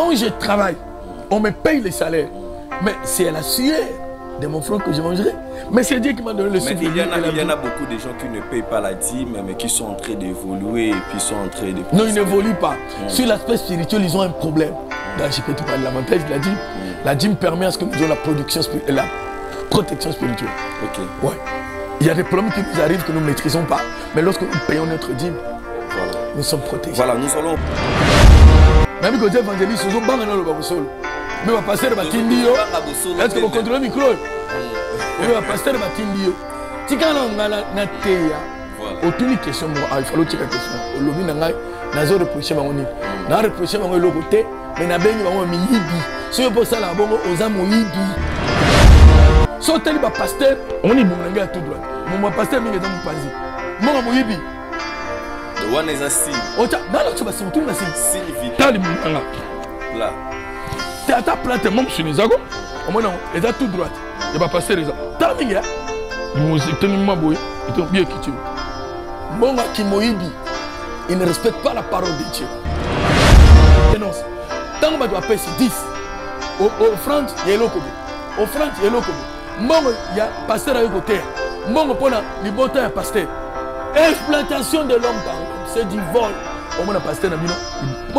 Quand je travaille, on me paye les salaires. Mais c'est à la sueur de mon front que je mangerai. Mais c'est Dieu qui m'a donné le souffle. Il y en a beaucoup de gens qui ne payent pas la dîme, mais qui sont en train d'évoluer et puis sont en train de... Non, ils n'évoluent pas. Sur l'aspect spirituel, ils ont un problème. Là, je peux te parler de l'avantage de la dîme. La dîme permet à ce que nous ayons la protection spirituelle. Ok. Ouais. Il y a des problèmes qui nous arrivent que nous ne maîtrisons pas. Mais lorsque nous payons notre dîme, voilà, nous sommes protégés. Voilà, nous allons... Même côté évangéliste, nous avons le babosolo. Mais le pasteur va t'indio. Est-ce que vous contrôlez le micro? Oui, le pasteur va t'indio. Si quand on a la théa, aucune question, il faut l'autre question. Le lobby n'a pas reproché ma monnaie. N'a reproché ma monnaie côté, mais n'a pas eu mi yibi. Si on peut ça là, bon, aux âmes yibi. Si on t'a dit pasteur, on est bon, on est tout droit. Mon pasteur, mais il est dans mon panzi. Mon mon yibi. Le one is a sin. Oh, non, tu vas se retourner à sin. T'as les mouvements là. Tu as ta plante, même sur les agos. Au moins, elle est tout droite. Il va passer les agos. T'as mis là. Ils m'ont tenu ma bouille. Ils t'ont bien quitté. Mon gars qui moïbi, il ne respecte pas la parole de Dieu. Dénonce. Tant que tu dois payer 10. Au franc, il y a l'okobo. Au franc, il y a l'okobo. Mon il y a pasteur à côté. Mon pour les botins à pasteur. Exploitation de l'homme, c'est du vol. Au moins, pasteur n'a pas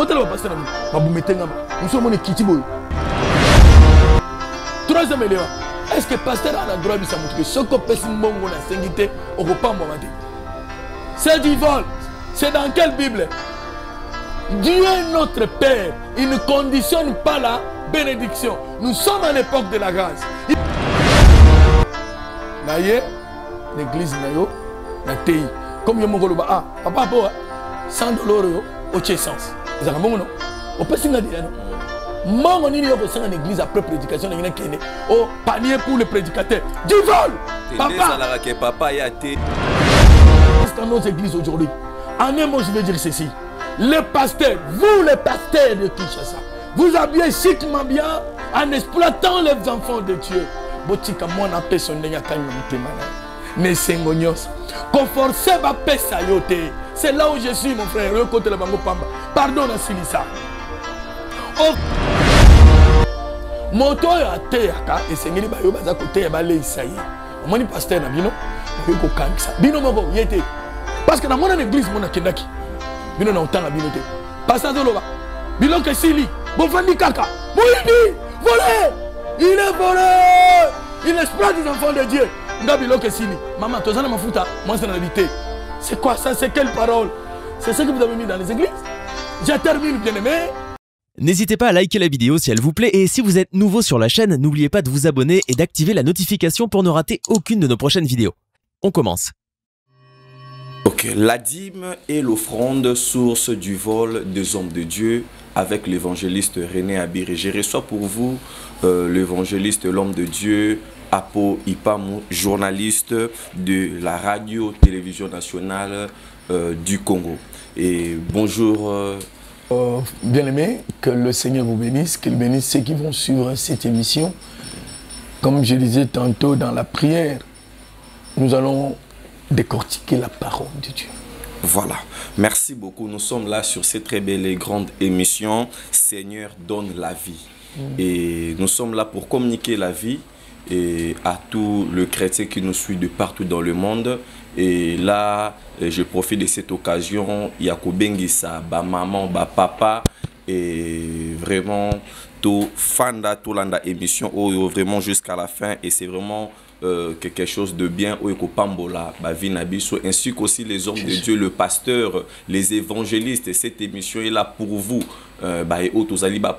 de pasteur n'a pas de nous sommes en Kitiboy. Troisième élément, est-ce que le pasteur a le droit de se montrer que ce qu'on peut se montrer dans la sainteté, on ne peut pas momenter? C'est du vol. C'est dans quelle Bible? Dieu est notre Père. Il ne conditionne pas la bénédiction. Nous sommes à l'époque de la grâce. L'église n'a TI. Comme il y a mon goloba, ah, papa, 100 $, au sens. Vous avez un bon nom? On peut signer des non. Moi, on est en église après prédication, on est au panier pour le prédicateur. Du vol! Papa, il y a été. Dans nos églises aujourd'hui, en un mot, je vais dire ceci. Les pasteurs, vous les pasteurs de Kinshasa, vous habillez chiquement bien en exploitant les enfants de Dieu. Botika mon appel son nenya kanya mutemana. Ne sengonyos. Conforcez ma paix sayote. C'est là où je suis mon frère. Le côté de la bango pamba. Pardon na silisa. Oh. Moto ya teaka esengeli ba yo baza côté ya balé isaïe. Omoni pasteur na bino. Yo ko kankisa. Bino moko yete. Parce que dans mon église mon akendaki. Bino na otanga bino te. Pasteur Zoloba. Bino ke sili. Bon fandi kaka. Moïbi. Volé. Il est volé. Il exploite les enfants de Dieu. Ngabilo ke sili. Maman, toi ça na mafuta. Moi c'est la vérité. C'est quoi ça? C'est quelle parole? C'est ce que vous avez mis dans les églises? Je termine, bien aimé. N'hésitez pas à liker la vidéo si elle vous plaît et si vous êtes nouveau sur la chaîne, n'oubliez pas de vous abonner et d'activer la notification pour ne rater aucune de nos prochaines vidéos. On commence. Ok, la dîme et l'offrande, source du vol des hommes de Dieu, avec l'évangéliste René Abiré. Je reçois pour vous l'évangéliste, l'homme de Dieu, Apo Ipamu, journaliste de la radio-télévision nationale du Congo. Et bonjour. Bien-aimés, que le Seigneur vous bénisse, qu'il bénisse ceux qui vont suivre cette émission. Comme je disais tantôt dans la prière, nous allons décortiquer la parole de Dieu. Voilà, merci beaucoup. Nous sommes là sur cette très belle et grande émission Seigneur donne la vie. Et nous sommes là pour communiquer la vie et à tous les chrétiens qui nous suivent de partout dans le monde. Et là, je profite de cette occasion, Yakobengisa, ba maman, ba papa, et vraiment tout fanda, tout landa émission, vraiment jusqu'à la fin. Et c'est vraiment quelque chose de bien, ainsi qu'aussi les hommes de Dieu, le pasteur, les évangélistes. Et cette émission est là pour vous.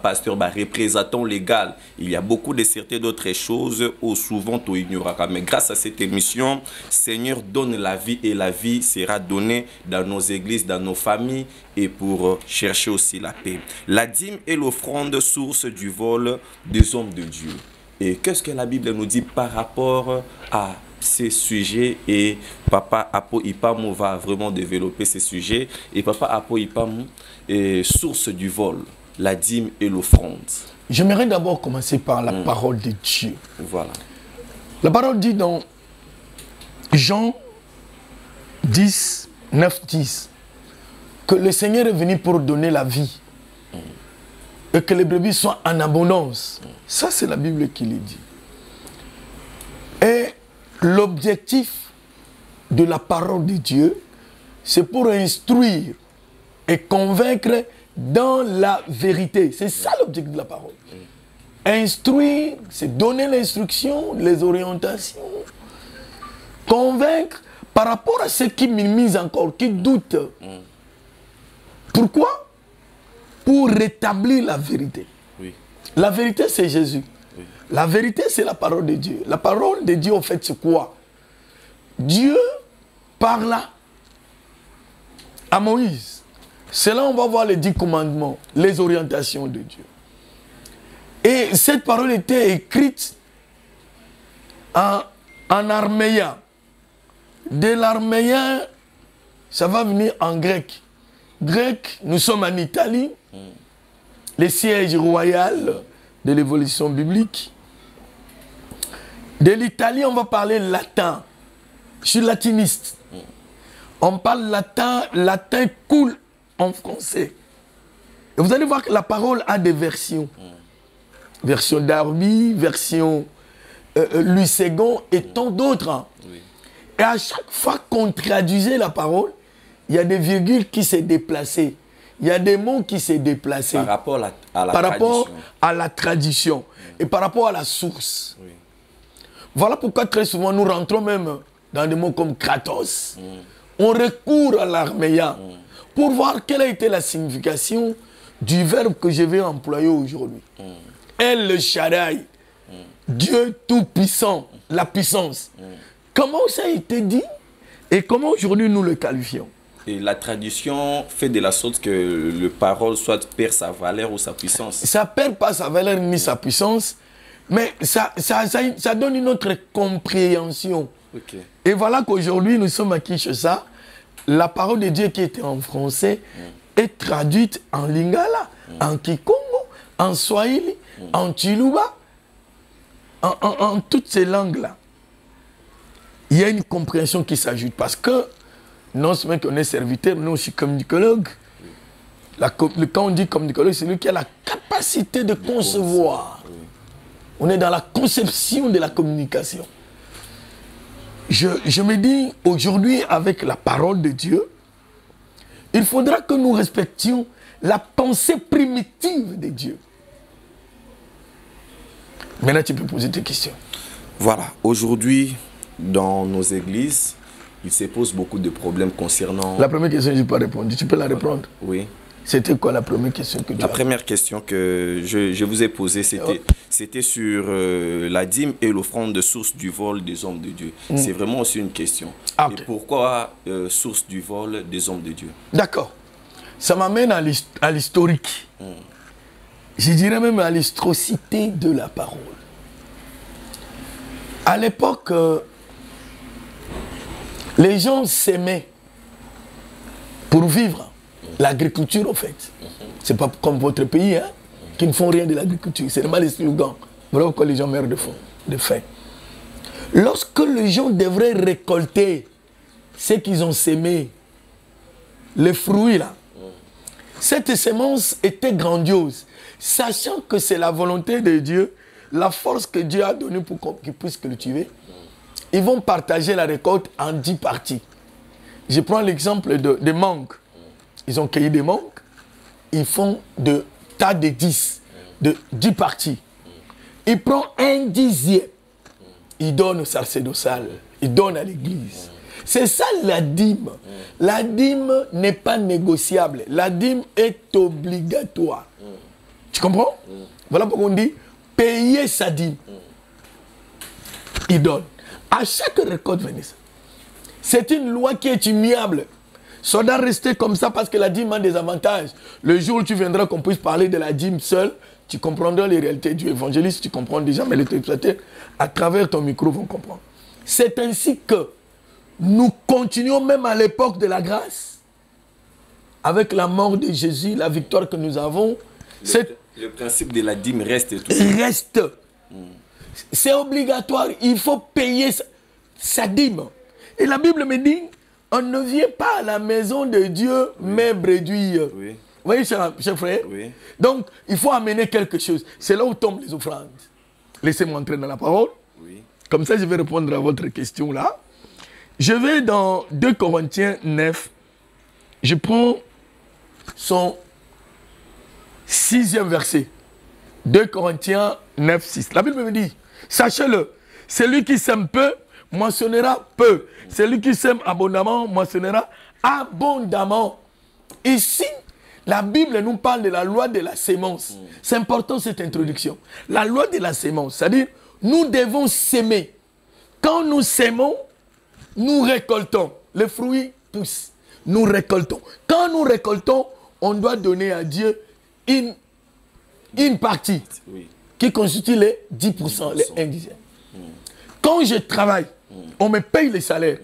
Pasteur, représentant légal. Il y a beaucoup de certaines d'autres choses où souvent tu ignoreras. Mais grâce à cette émission, Seigneur donne la vie et la vie sera donnée dans nos églises, dans nos familles et pour chercher aussi la paix. La dîme est l'offrande, source du vol des hommes de Dieu. Et qu'est-ce que la Bible nous dit par rapport à ces sujets? Et Papa Apo Ipamu va vraiment développer ces sujets. Et Papa Apo Ipamu est source du vol, la dîme et l'offrande. J'aimerais d'abord commencer par la parole de Dieu. Voilà. La parole dit dans Jean 10, 9, 10 que le Seigneur est venu pour donner la vie et que les brebis soient en abondance. Ça, c'est la Bible qui le dit. Et l'objectif de la parole de Dieu, c'est pour instruire et convaincre dans la vérité. C'est ça l'objectif de la parole. Instruire, c'est donner l'instruction, les orientations. Convaincre par rapport à ceux qui minimisent encore, qui doutent. Pourquoi? Pour rétablir la vérité. Oui. La vérité, c'est Jésus. Oui. La vérité, c'est la parole de Dieu. La parole de Dieu, en fait, c'est quoi? Dieu parla à Moïse. C'est là où on va voir les 10 commandements, les orientations de Dieu. Et cette parole était écrite en araméen. De l'araméen, ça va venir en grec. Grec, nous sommes en Italie, le siège royal de l'évolution biblique. De l'Italie, on va parler latin. Je suis latiniste. On parle latin, latin coule en français. Et vous allez voir que la parole a des versions. Version Darby, version Louis II et tant d'autres. Oui. Et à chaque fois qu'on traduisait la parole, il y a des virgules qui s'est déplacées. Il y a des mots qui s'est déplacés. Par rapport à la tradition. Et par rapport à la source. Oui. Voilà pourquoi très souvent nous rentrons même dans des mots comme Kratos. On recourt à l'araméen pour voir quelle a été la signification du verbe que je vais employer aujourd'hui. El Shaddai, Dieu tout-puissant, la puissance. Comment ça a été dit et comment aujourd'hui nous le qualifions? Et la tradition fait de la sorte que le parole soit perd sa valeur ou sa puissance. Ça ne perd pas sa valeur ni sa puissance, mais ça donne une autre compréhension. Okay. Et voilà qu'aujourd'hui nous sommes à Kinshasa. La parole de Dieu qui était en français est traduite en lingala, en kikongo, en swahili, en chiluba, en toutes ces langues-là. Il y a une compréhension qui s'ajoute parce que non seulement qu'on est serviteur, nous aussi communicologue. Quand on dit communicologue, c'est lui qui a la capacité de concevoir. On est dans la conception de la communication. Je me dis aujourd'hui avec la parole de Dieu, il faudra que nous respections la pensée primitive de Dieu. Maintenant, tu peux poser tes questions. Voilà, aujourd'hui, dans nos églises, il se pose beaucoup de problèmes concernant... La première question, je n'ai pas répondu. Tu peux la répondre? Oui. C'était quoi la première question que tu as? La première question que je vous ai posée, c'était sur la dîme et l'offrande de source du vol des hommes de Dieu. C'est vraiment aussi une question. Ah, okay. Et pourquoi source du vol des hommes de Dieu? D'accord. Ça m'amène à l'historique. Je dirais même à l'histrocité de la parole. À l'époque, les gens s'aimaient pour vivre. L'agriculture, en fait. C'est pas comme votre pays, hein, qui ne font rien de l'agriculture. C'est vraiment les slogans. Voilà pourquoi les gens meurent de faim. Lorsque les gens devraient récolter ce qu'ils ont sémé, les fruits là, cette sémence était grandiose. Sachant que c'est la volonté de Dieu, la force que Dieu a donnée pour qu'ils puissent cultiver, ils vont partager la récolte en 10 parties. Je prends l'exemple des mangues. Ils ont cueilli des mangues, ils font de tas de 10, de 10 parties. Ils prennent un dixième, ils donnent au sacerdotale, ils donnent à l'église. C'est ça la dîme. La dîme n'est pas négociable, la dîme est obligatoire. Tu comprends? Voilà pourquoi on dit payer sa dîme. Il donne. À chaque récolte, c'est une loi qui est immuable. Ça doit rester comme ça parce que la dîme a des avantages. Le jour où tu viendras qu'on puisse parler de la dîme seule, tu comprendras les réalités du évangéliste, tu comprends déjà, mais les téléspectateurs, à travers ton micro, vont comprendre. C'est ainsi que nous continuons même à l'époque de la grâce, avec la mort de Jésus, la victoire que nous avons. Le principe de la dîme reste tout. Reste. C'est obligatoire, il faut payer sa dîme. Et la Bible me dit, on ne vient pas à la maison de Dieu, mais réduire. Oui. voyez, cher frère? Oui. Donc, il faut amener quelque chose. C'est là où tombent les offrandes. Laissez-moi entrer dans la parole. Oui. Comme ça, je vais répondre à votre question là. Je vais dans 2 Corinthiens 9. Je prends son 6e verset. 2 Corinthiens 9, 6. La Bible me dit, sachez-le, celui qui sème peu, moissonnera peu. Celui qui sème abondamment, moissonnera abondamment. Ici, la Bible nous parle de la loi de la sémence. C'est important cette introduction. La loi de la sémence, c'est-à-dire, nous devons s'aimer. Quand nous sémons, nous récoltons. Les fruits poussent. Nous récoltons. Quand nous récoltons, on doit donner à Dieu une partie qui constitue les 10%, les 1 dixième. Quand je travaille, on me paye le salaire.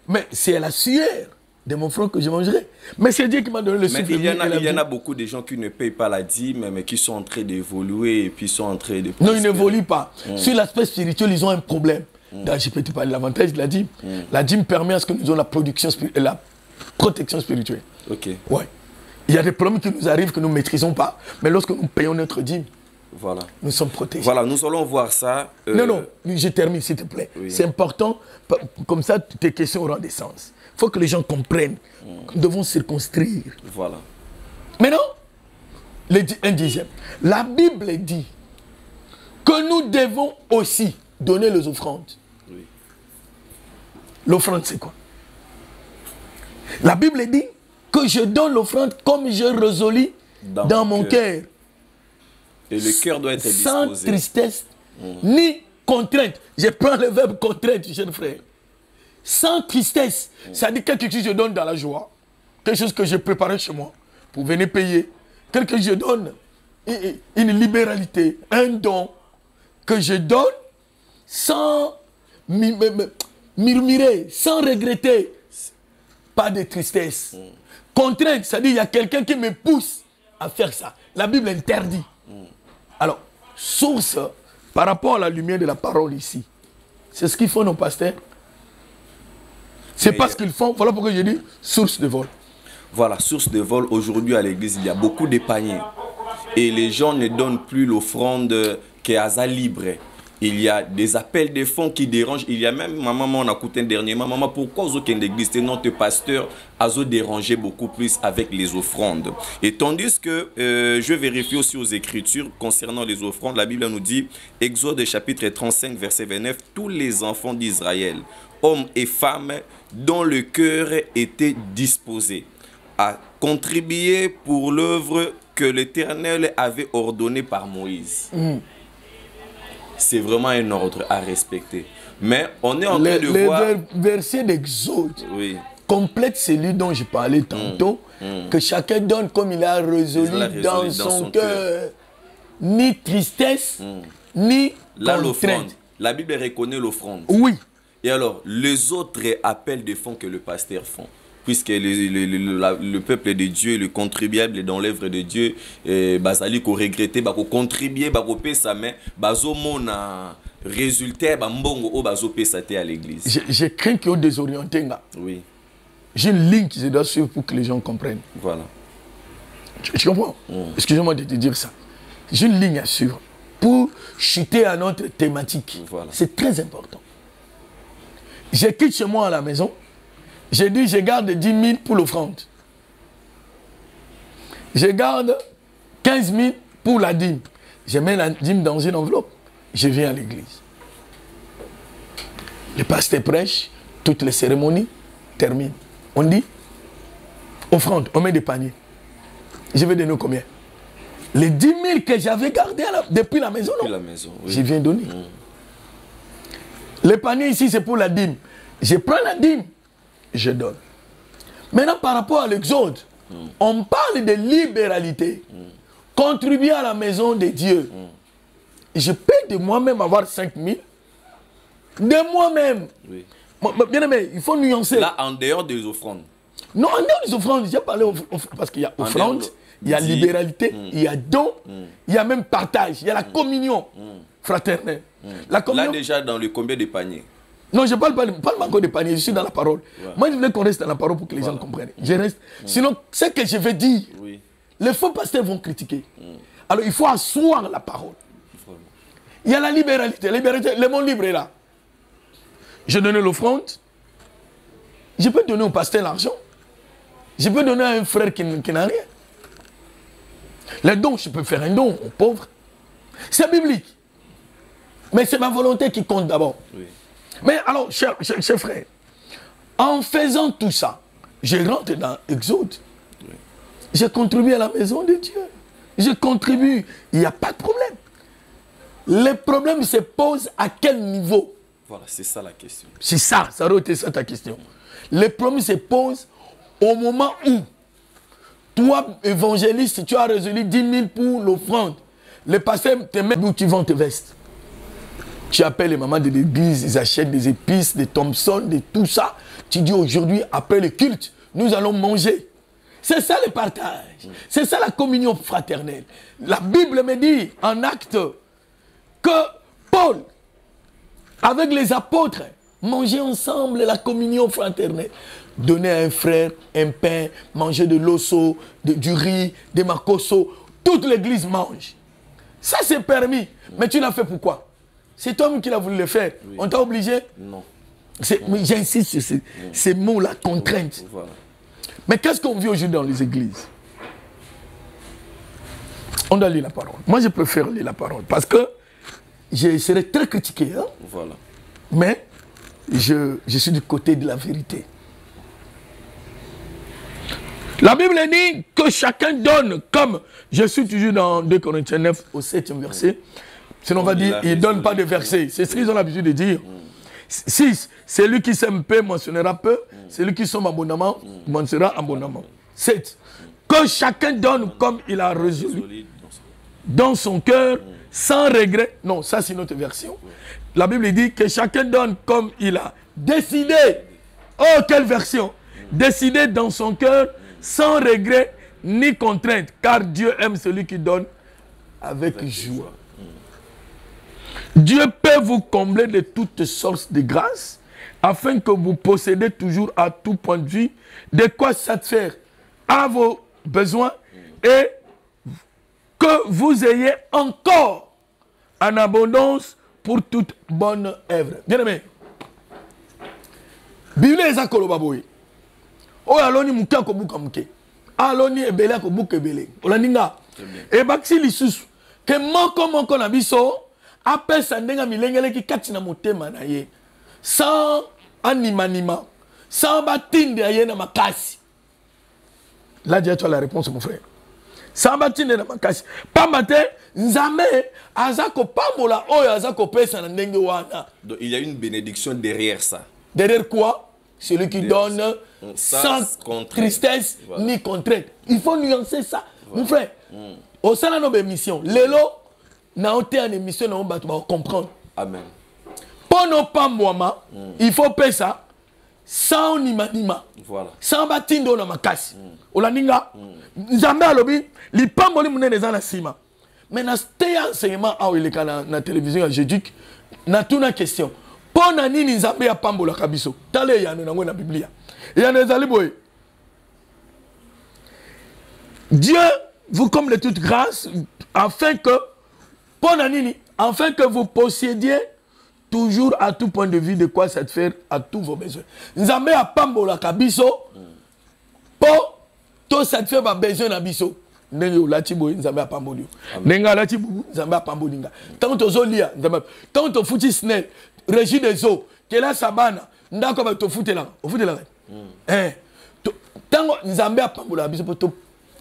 Mais c'est à la sueur de mon front que je mangerai. Mais c'est Dieu qui m'a donné le souffle. Mais il y en a beaucoup de gens qui ne payent pas la dîme, mais qui sont en train d'évoluer et puis sont en train de... Non, ils n'évoluent pas. Sur l'aspect spirituel, ils ont un problème. Je peux te parler de l'avantage de la dîme. La dîme permet à ce que nous ayons la protection spirituelle. Ok. Ouais. Il y a des problèmes qui nous arrivent que nous ne maîtrisons pas, mais lorsque nous payons notre dîme, voilà, nous sommes protégés. Voilà, nous allons voir ça. Non, je termine s'il te plaît. Oui. C'est important, comme ça tes questions auront des sens. Il faut que les gens comprennent. Nous devons circonscrire. Voilà. Maintenant, un dixième. La Bible dit que nous devons aussi donner les offrandes. Oui. L'offrande, c'est quoi? La Bible dit que je donne l'offrande comme je résolu dans mon cœur. Et le cœur doit être disposé. Sans tristesse, ni contrainte. Je prends le verbe contrainte, jeune frère. Sans tristesse. Ça dit quelque chose que je donne dans la joie. Quelque chose que j'ai préparé chez moi pour venir payer. Quelque chose que je donne. Une libéralité, un don que je donne sans murmurer, sans regretter. Pas de tristesse. Contrainte, c'est-à-dire il y a quelqu'un qui me pousse à faire ça. La Bible interdit. Alors, source, par rapport à la lumière de la parole ici, c'est ce qu'ils font nos pasteurs. C'est pas ce qu'ils font. Voilà pourquoi j'ai dit source de vol. Voilà, source de vol. Aujourd'hui à l'église, il y a beaucoup de paniers. Et les gens ne donnent plus l'offrande qu'à ça libre. Il y a des appels de fonds qui dérangent. Il y a même, ma maman, on a écouté dernièrement, maman, pourquoi aux aucun église, notre pasteur a dérangé beaucoup plus avec les offrandes. Et tandis que je vérifie aussi aux Écritures concernant les offrandes, la Bible nous dit, Exode chapitre 35, verset 29, tous les enfants d'Israël, hommes et femmes, dont le cœur était disposé à contribuer pour l'œuvre que l'Éternel avait ordonnée par Moïse. C'est vraiment un ordre à respecter. Mais on est en train de voir... Le verset d'Exode complète celui dont je parlais tantôt, que chacun donne comme il a résolu dans son cœur. Ni tristesse, ni contrainte. La Bible reconnaît l'offrande. Oui. Et alors, les autres appels de fonds que le pasteur font, puisque le peuple de Dieu, le contribuable dans l'œuvre de Dieu, bazali ko regretter, ba ko contribuer, ba ko pesa mais bazo mona résultat ba mbongo o bazo pesa te à l'église. Je crains qu'ils ont désorienté nga. Oui. J'ai une ligne qui se doit suivre pour que les gens comprennent. Voilà. Tu comprends? Excusez-moi de te dire ça. J'ai une ligne à suivre pour chuter à notre thématique. Voilà. C'est très important. Je quitte chez moi à la maison. J'ai dit, je garde 10 000 pour l'offrande. Je garde 15 000 pour la dîme. Je mets la dîme dans une enveloppe. Je viens à l'église. Le pasteur prêche, toutes les cérémonies terminent. On dit, offrande, on met des paniers. Je vais donner combien? Les 10 000 que j'avais gardés depuis la maison, non? La maison, oui. Je viens donner. Les paniers ici, c'est pour la dîme. Je prends la dîme. Je donne. Maintenant, par rapport à l'Exode, on parle de libéralité. Contribuer à la maison de Dieu. Je peux de moi-même avoir 5 000. De moi-même. Oui. Bien aimé, il faut nuancer. Là, en dehors des offrandes. Non, en dehors des offrandes, j'ai parlé parce qu'il y a offrande, il y a libéralité, il y a don, il y a même partage, il y a la communion fraternelle. La communion... Là, déjà, dans le combien de paniers? Non, je ne parle pas encore de panier, je suis dans la parole. Ouais. Moi, je voulais qu'on reste dans la parole pour que les gens comprennent. Je reste. Sinon, ce que je vais dire, les faux pasteurs vont critiquer. Alors il faut asseoir la parole. Il y a la libéralité. Le monde libre est là. Je donne l'offrande. Je peux donner au pasteur l'argent. Je peux donner à un frère qui n'a rien. Les dons, je peux faire un don aux pauvres. C'est biblique. Mais c'est ma volonté qui compte d'abord. Oui. Mais alors, cher frère, en faisant tout ça, je rentre dans Exode. Oui. Je contribue à la maison de Dieu. Je contribue. Il n'y a pas de problème. Le problème se pose à quel niveau? Voilà, c'est ça la question. C'est ça, ça aurait été ça ta question. Le problème se pose au moment où toi, évangéliste, tu as résolu 10 000 pour l'offrande. Le pasteur te met où tu vends tes vestes. Tu appelles les mamans de l'église, ils achètent des épices, des Thompson, de tout ça. Tu dis aujourd'hui, après le culte, nous allons manger. C'est ça le partage. C'est ça la communion fraternelle. La Bible me dit en acte que Paul, avec les apôtres, mangeait ensemble la communion fraternelle. Donner à un frère un pain, manger de l'osso, du riz, des macosso. Toute l'église mange. Ça c'est permis. Mais tu l'as fait pourquoi? C'est toi-même qui l'as voulu le faire. Oui. On t'a obligé? Non. J'insiste sur ces mots-là, contrainte. Voilà. Mais qu'est-ce qu'on vit aujourd'hui dans les églises? On doit lire la parole. Moi, je préfère lire la parole parce que je serai très critiqué. Hein? Voilà. Mais je suis du côté de la vérité. La Bible dit que chacun donne, comme je suis toujours dans 2 Corinthiens 9 au 7e verset. Sinon on va dire, il ne donne pas de versets. C'est ce qu'ils ont l'habitude de dire. 6. Celui qui sème peu mentionnera peu. Celui qui somme abondamment mentionnera abondamment. 7. Que chacun donne comme il a résolu dans son cœur, sans regret. Non, ça c'est notre version. La Bible dit que chacun donne comme il a décidé. Oh, quelle version! Décidé dans son cœur, sans regret ni contrainte, car Dieu aime celui qui donne avec joie. Dieu peut vous combler de toutes sortes de grâces, afin que vous possédez toujours à tout point de vue de quoi satisfaire à vos besoins et que vous ayez encore en abondance pour toute bonne œuvre. Bien aimé, Bible est à Kolobaboui. Oh, aloni muka ko buka muke. Aloni ebele ko buka ebele. Olaninga. Et baksi lisusu. Que moko na biso appelle sa ndenga milengele ki kati na motema na ye. Sans animanima. Sans batinde ye na makasi. Là, tu as la réponse, mon frère. Sans batinde na makasi. Pas matin, nzame azako pamola oyo azako pesa na ndenge wana. Donc il y a une bénédiction derrière ça. Derrière quoi? Celui qui donne sans tristesse ni contrainte. Il faut nuancer ça. Mon frère, au sein de nos émissions, l'élo n'a été en émission, on va comprendre. Amen. Pour nos pas moi, il faut payer ça sans nimanima. Voilà. Sans batindo na makasi. Olaninga, nzambe alobi, li pamboli munene za na sima. Mais na sté enseignement a il est na télévision jédique, na toute une question. Pona nini nzambe ya pambola kabiso. Tale ya nango na Biblia. Ya nezali boy. Dieu vous comble de toute grâce afin que pona nini, afin que vous possédiez toujours à tout point de vue de quoi satisfaire à tous vos besoins. Nzambe ya pambola kabiso pour to satisfaire ba besoin na biso. Ndenge olati boy nzambe ya pambolio. Ndenge alati bubu nzambe ya pambolinga. Tant tozolia nzambe tant to futi snell Régie des eaux, que la sabana, ndako ba to futela, o futela. Tango nzambe a pambola biso poto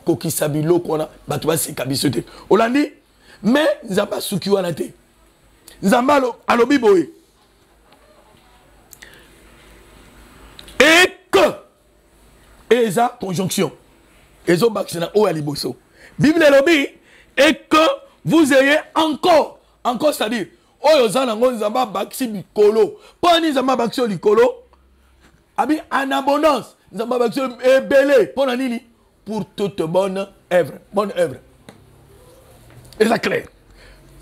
kokisa biloko na bato ba sika biso te. Olandi mais nzambe suki wana te. Nzambe alobi boye. Et que eza conjonction. Ezo baxina o aliboso. Bible alobi et que vous ayez encore c'est-à-dire oyo zana ngo nzamba bakisi bikolo po ni nzamba bakisi likolo abi en abondance nzamba bakisi ebele po na nini pour toute bonne œuvre et ça clair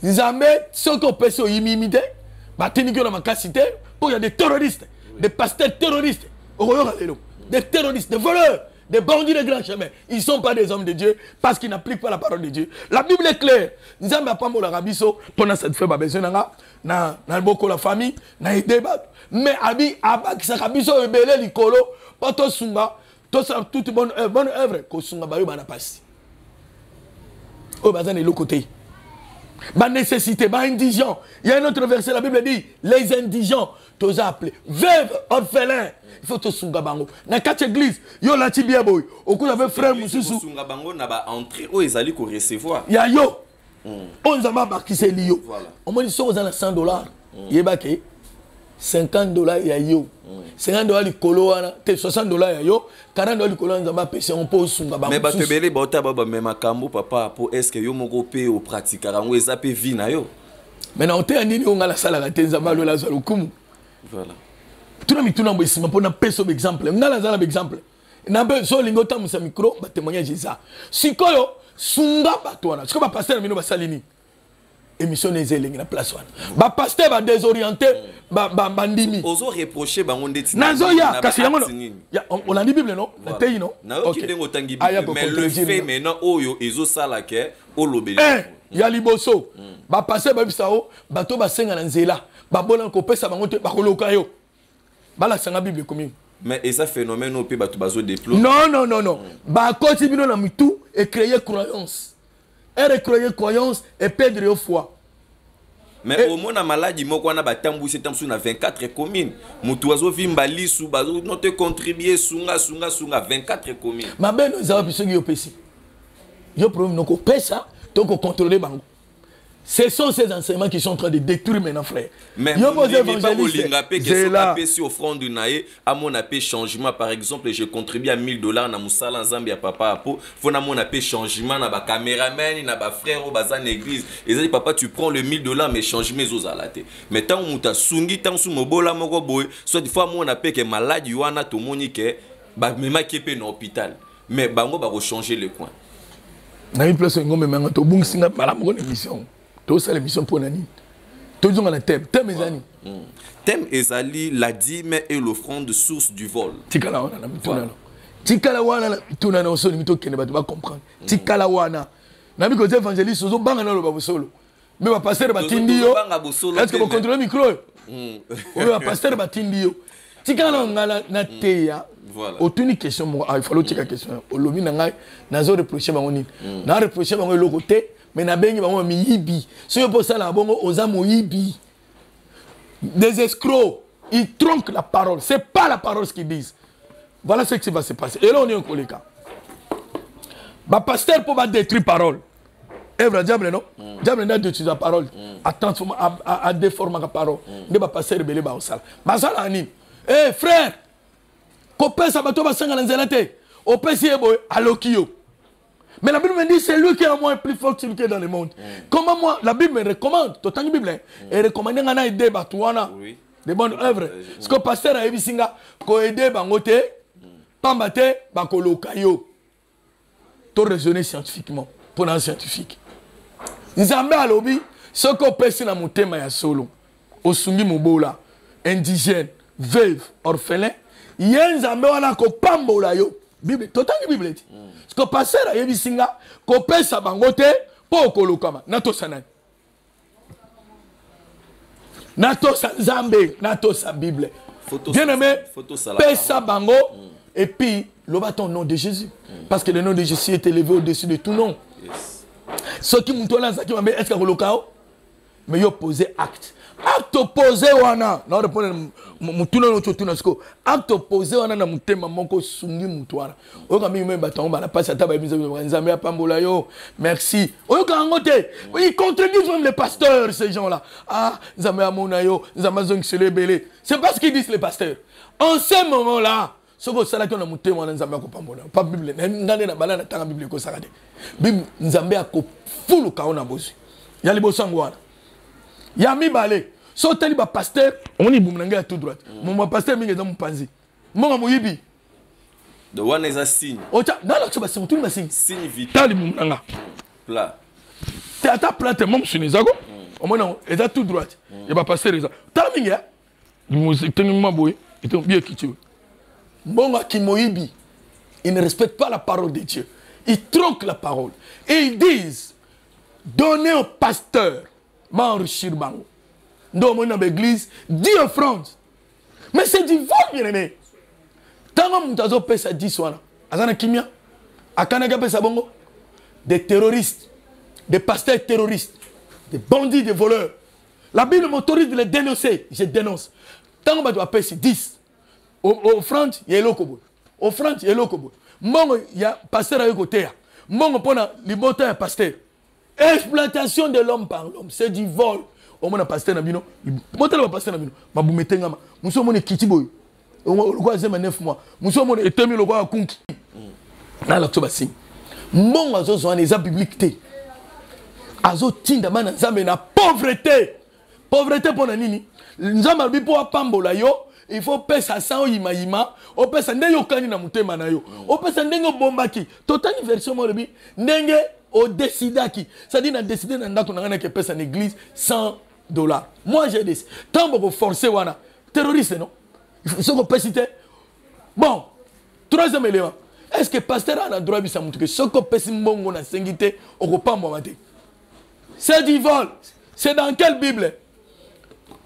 nzambe soko peso yimimite batini ko na makasite po il y a des terroristes des pasteurs terroristes oyo lelo des terroristes des voleurs des bandits de grand chemin. Ils ne sont pas des hommes de Dieu parce qu'ils n'appliquent pas la parole de Dieu. La Bible est claire. Nous n'avons pas de rabiso pendant cette fête, na beaucoup la famille, na débat. Mais abi abak sa rabiso ebele likolo, pas to sunga, toute bonne œuvre ko sunga ba yo ba na passe. Oh bazan est l'autre côté. Ma nécessité, ma indigent. Il y a un autre verset, la Bible dit, les indigents, tu as appelé, veuve, orphelin. Il faut te sunga bango. Dans 4 églises, yo la tibia boy. Au coup j'avais frère Moussou. Sunga bango n'a pas entré, oh ils allaient qu'on recevoir. Ya yo. On nous a marqué c'est liyo. On m'a dit ça aux $100. Yebake. $50 ya yo. $50 li kolo wana, $60 ya yo, $40 li kolo nzamba pese on pose sunga bango. Mais ba te belé bota baba même makambo papa pour est-ce que yo moko pe au pratiquer ngo ezape vie na yo. Maintenant on te andini on la sala ka tenzamba lo la zalukumu. Voilà. Tout le monde est ici, mais pour un exemple. On a un exemple. On a un lingota musa micro, ba témoignage ça. Si koyo sunga batwana, c'est comme pasteur mino basalini. Émission les éléments na place wana. Ba pasteur ba désorienté, ba bandimi. Ozo reprocher ba ngonde tina. Nazo ya kasi yango. Ya on a dit Bible non? La tei non? OK. Mais le fait maintenant oyo ezo sala ke olobeli. Ya liboso. Ba pasteur ba bisao, bato ba senga na nzela. Ba bona ko pesa ba ngote ba koloka yo. Bala sanga Bible commune. Mais et ça phénomène au pays bato bazo déploie. Non. Ba koti bino na mitu et créer croyance. Et créer croyance et perdre foi. Mais au moins la maladie moko wana batambu c'est tamsu na 24 communes. Mutu azo vimba lisu bazo note contribuer sunga 24 communes. Ma ben nous avons besoin yo pesi. Yo problème noko pesa donc contrôler bango. Ce sont ces enseignements qui sont en train de détruire maintenant, frère. Mais il n'y a pas de offrande de naïe, à mon appel changement. Par exemple, je contribue à $1000 dans mon salon Zambia papa. Il faut mon appel changement, na ba caméraman, na ba frère au bazan église. Et ça dit papa, tu prends le $1000 mais change mes os à la tête. Mais tant que tu sungi, tant que mobola moko boy, soit des fois mon appel que malade yuana to monique, bah même qui est dans l'hôpital. Mais bango va changer le coin. Na une place ngombe menga to bung singa mala mo émission. Tout ça l'émission pour Nani. Tout le monde a un thème. Thème Ezali. Thème Ezali, la dîme et l'offrande source du vol. Tikalawana. Tikalawana, tout le monde a un thème. Tu vas comprendre. Tikalawana. Nami côté évangéliste, nous avons un peu solo. Mais on va passer le batindio. Est-ce que vous contrôlez le micro? On va passer le batindio. Tikalawana na teya. Aucune une question. Il faut l'autre question. Au lobby n'a pas reproché bangonine. N'a reproché bangon le côté. Mais na bengi bango miyibi. Si on peut ça là bongo oza moyibi. Des escrocs, ils tronquent la parole. C'est pas la parole ce qu'ils disent. Voilà ce qui va se passer. Et là on est au collègue. Ba pasteur pour détruire parole. Evra diable non? Diable n'a détruire la parole. À transformer à déformer la parole. Ne ba pasteur rebelle ba osala. Ba sala ani. Eh frère. Kopé ça bato ba sanga na nzelate. Opesi ebo alokio. Mais la Bible me dit c'est lui qui est moins plus fort que celui qui est dans le monde. Comment moi, la Bible me recommande, tout la Bible, et recommande à aider Batouana, des bonnes œuvres. Ce que le pasteur a dit, c'est que aider Bangote, Pambate, Bakolo Kayo. Tout raisonner scientifiquement, pour un scientifique. Nous avons à l'objet, ce qu'on peut faire dans mon thème à solo, au Sungi Mobola, indigène, veuve, orphelin, il y a un Zambéana qui Pambola yo. Bible, tout la Bible dit. Ce que pasteur a yebi singa ko pesa bangote po kolokama nato sanani nato sa Zambé nato sa Bible bien aimé pesa bango et puis loba ton nom de Jésus parce que le nom de Jésus est élevé au-dessus de tout nom. Ce qui m'tola zaki mambe est-ce que kolokao mais yo poser acte opposé wana na répondre mutuna no tuna sko acte opposé wana na mutema moko sungi mutwana oyo kami même batango bana passe ata ba biso nzambe apambola yo merci oyo kangote ils contredisent même les pasteurs ces gens là nzambe amona yo nzambe zongi selebele c'est pas ce qu'ils disent les pasteurs en ce moment là ce que ça là qu'on a mutema na nzambe akopambola pas bible ngane na balana tanga bible ko sakade bible nzambe akofulu kaona bosi ya liboso ngwana ya mibale so teli ba pasteur on y boumnanga à tout droite mon pasteur mingi dans mon panzi mon moyibi de one is a signe ocha na tu ba signe tout ba signe signe vital tali boumnanga plat te ata plate mon sunizago au moins et à tout droite et ba pasteur ça tali mingi musique tenu maboy et ton bien kitu bonga ki moyibi Ils ne respectent pas la parole de Dieu. Ils troquent la parole. Et ils disent, donnez au pasteur, m'enrichir bango. Dans mon église, 10 offrandes. Mais c'est du vol, bien aimé. Tant que vous avez fait 10 soins, Azana Kimia, Akanaga pesa bongo, des terroristes, des pasteurs terroristes, des bandits, des voleurs. La Bible m'autorise de les dénoncer. Je dénonce. Tant que vous avez fait 10, offrandes, il y a l'okobo. Offrande, il y a l'okobo. Mongo, il y a pasteur à côté. Mongo, pona, libota un pasteur. Exploitation de l'homme par l'homme, c'est du vol. Au moins, pasteur Nabino, montel pasteur Nabino, ma boumetengama, nous sommes les kitiboy. On va 9 mois. Nous sommes les témis le roi Kunki. Dans l'octobre, mon azo sont les bibliques. Azo tinda man nzambe na pauvreté. Pauvreté pour nani? Nzambe bi pour pambola yo, il faut pesa sans yima yima, o pesa ndengo kani na mutema na yo. O pesa ndengo bombaki. Total version mo lebi ndenge o décidaki. Ça dit na décider na ndako na ngana ke pesa l'église $100. Moi j'ai dit tant pour forcer wana terroriste non. Il faut qu'on peut citer. Bon, troisième élément. Est-ce que le pasteur a le droit de se montrer que ce qu'on peut citer, on a singité, on ne peut pas m'en. C'est du vol. C'est dans quelle Bible?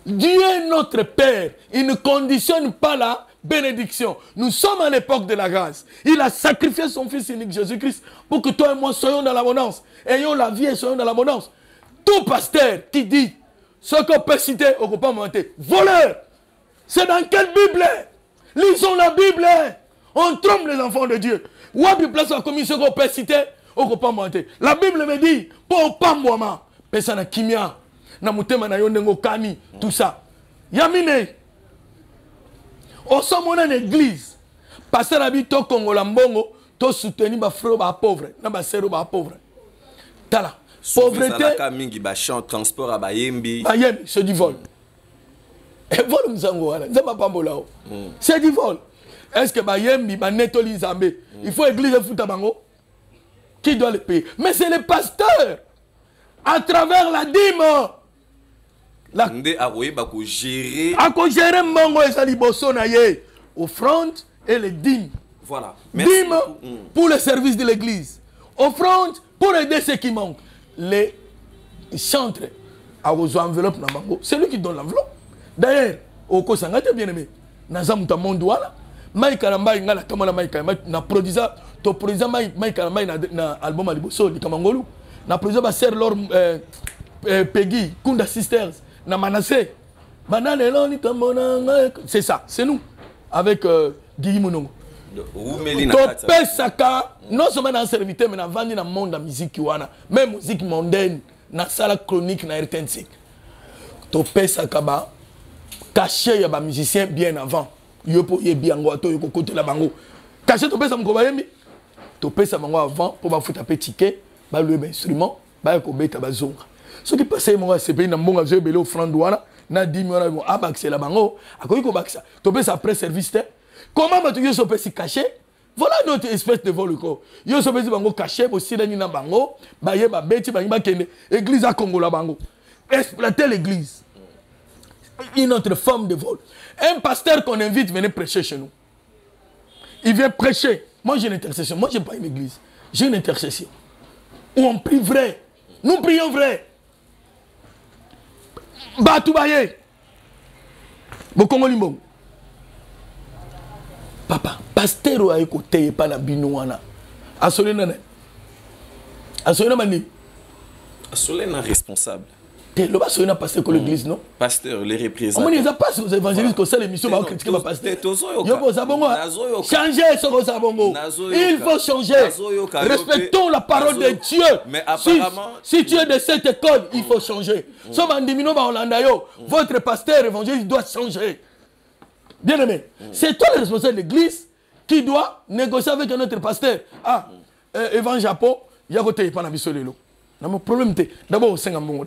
Dieu est notre Père. Il ne conditionne pas la bénédiction. Nous sommes à l'époque de la grâce. Il a sacrifié son Fils unique Jésus-Christ pour que toi et moi soyons dans l'abondance. Ayons la vie et soyons dans l'abondance. Tout pasteur qui dit ce qu'on peut citer, on ne peut pas monter. Voleur. C'est dans quelle Bible? Lisons la Bible. On trompe les enfants de Dieu. Ou à place la commission qu'on peut citer, on ne peut pas monter. La Bible me dit, pour pas moi, pesa na kimia, na mutema na yondengo kani, tout ça. Yamine. On s'en mon en église. Passer la vie to Congo Lambongo, to soutenir ma frère ba pauvre, na ba sero ba pauvre. Tala. Pauvreté. Transport à Bayembi. Bayembi, c'est du vol. Et vol c'est du vol. Est-ce que Bayembi, Netoli Zambé, il faut église Foutabango? Qui doit le payer? Mais c'est le pasteur. À travers la dîme. La gérer Mongo et Saliboso Naye. Offrande et les dîmes. Voilà. Dîme pour le service de l'église. Offrande pour aider ceux qui manquent. Les chantres à vos enveloppes. C'est lui qui donne l'enveloppe. D'ailleurs, au Kosangate bien aimé, Nazam ta mondouala, Mike Karamba ingala kamala Mike na produisa to produisa Mike Karamba na album aliboso di Kamangolu, na produisa ba sœur Lor Peggy Kunda Sisters na Manassé. Banane loni kamona, c'est ça, c'est nous avec Guy Monongo. To pesaka non seulement dans serviteur mais na vandi na monde la musique wana, même musique mondaine na sala chronique na RTNC. To pesaka ba caché ya ba musicien bien avant. Yo po ye bien ngo to yo côté la bango. Caché to pesa mko bayemi. To pesa bango avant pour ba futa petit ticket, ba louer ba instrument, ba ko beta ba zonga. Ce qui passait mo c'est pays na mbonga zo belo offrande wana na 10 millions mo abaxer la bango, akoyi ko baxa. To pesa après service te. Comment ba to yo so pesi caché? Voilà notre espèce de vol ko. Yo so pesi bango caché bo silani na bango, ba ye ba beti ba ngba kende église à Congo la bango. Exploiter l'église. Une autre forme de vol. Un pasteur qu'on invite venir prêcher chez nous. Il vient prêcher. Moi j'ai une intercession. Moi j'ai pas une église. J'ai une intercession. Où on prie vrai. Nous prions vrai. Batoubaye. Bokongolimbo. Papa, pasteur a écouté pas la binouana. Asolena. Asolena mani. Asolena responsable. Le pasteur n'a pas passé que l'église, non? Pasteur, les représentants. On ne les a pas aux évangélistes comme ça, l'émission va critiquer le pasteur. Changer ce que il faut changer. Respectons la parole de Dieu. Mais apparemment, si tu es de cette école, il faut changer. Sauf en diminuant votre pasteur évangéliste doit changer. Bien aimé, c'est toi le responsable de l'église qui doit négocier avec un autre pasteur. Ah, évangile Japon, il y a côté pas la mission de l'eau. Mon problème c'est d'abord au 5 ans.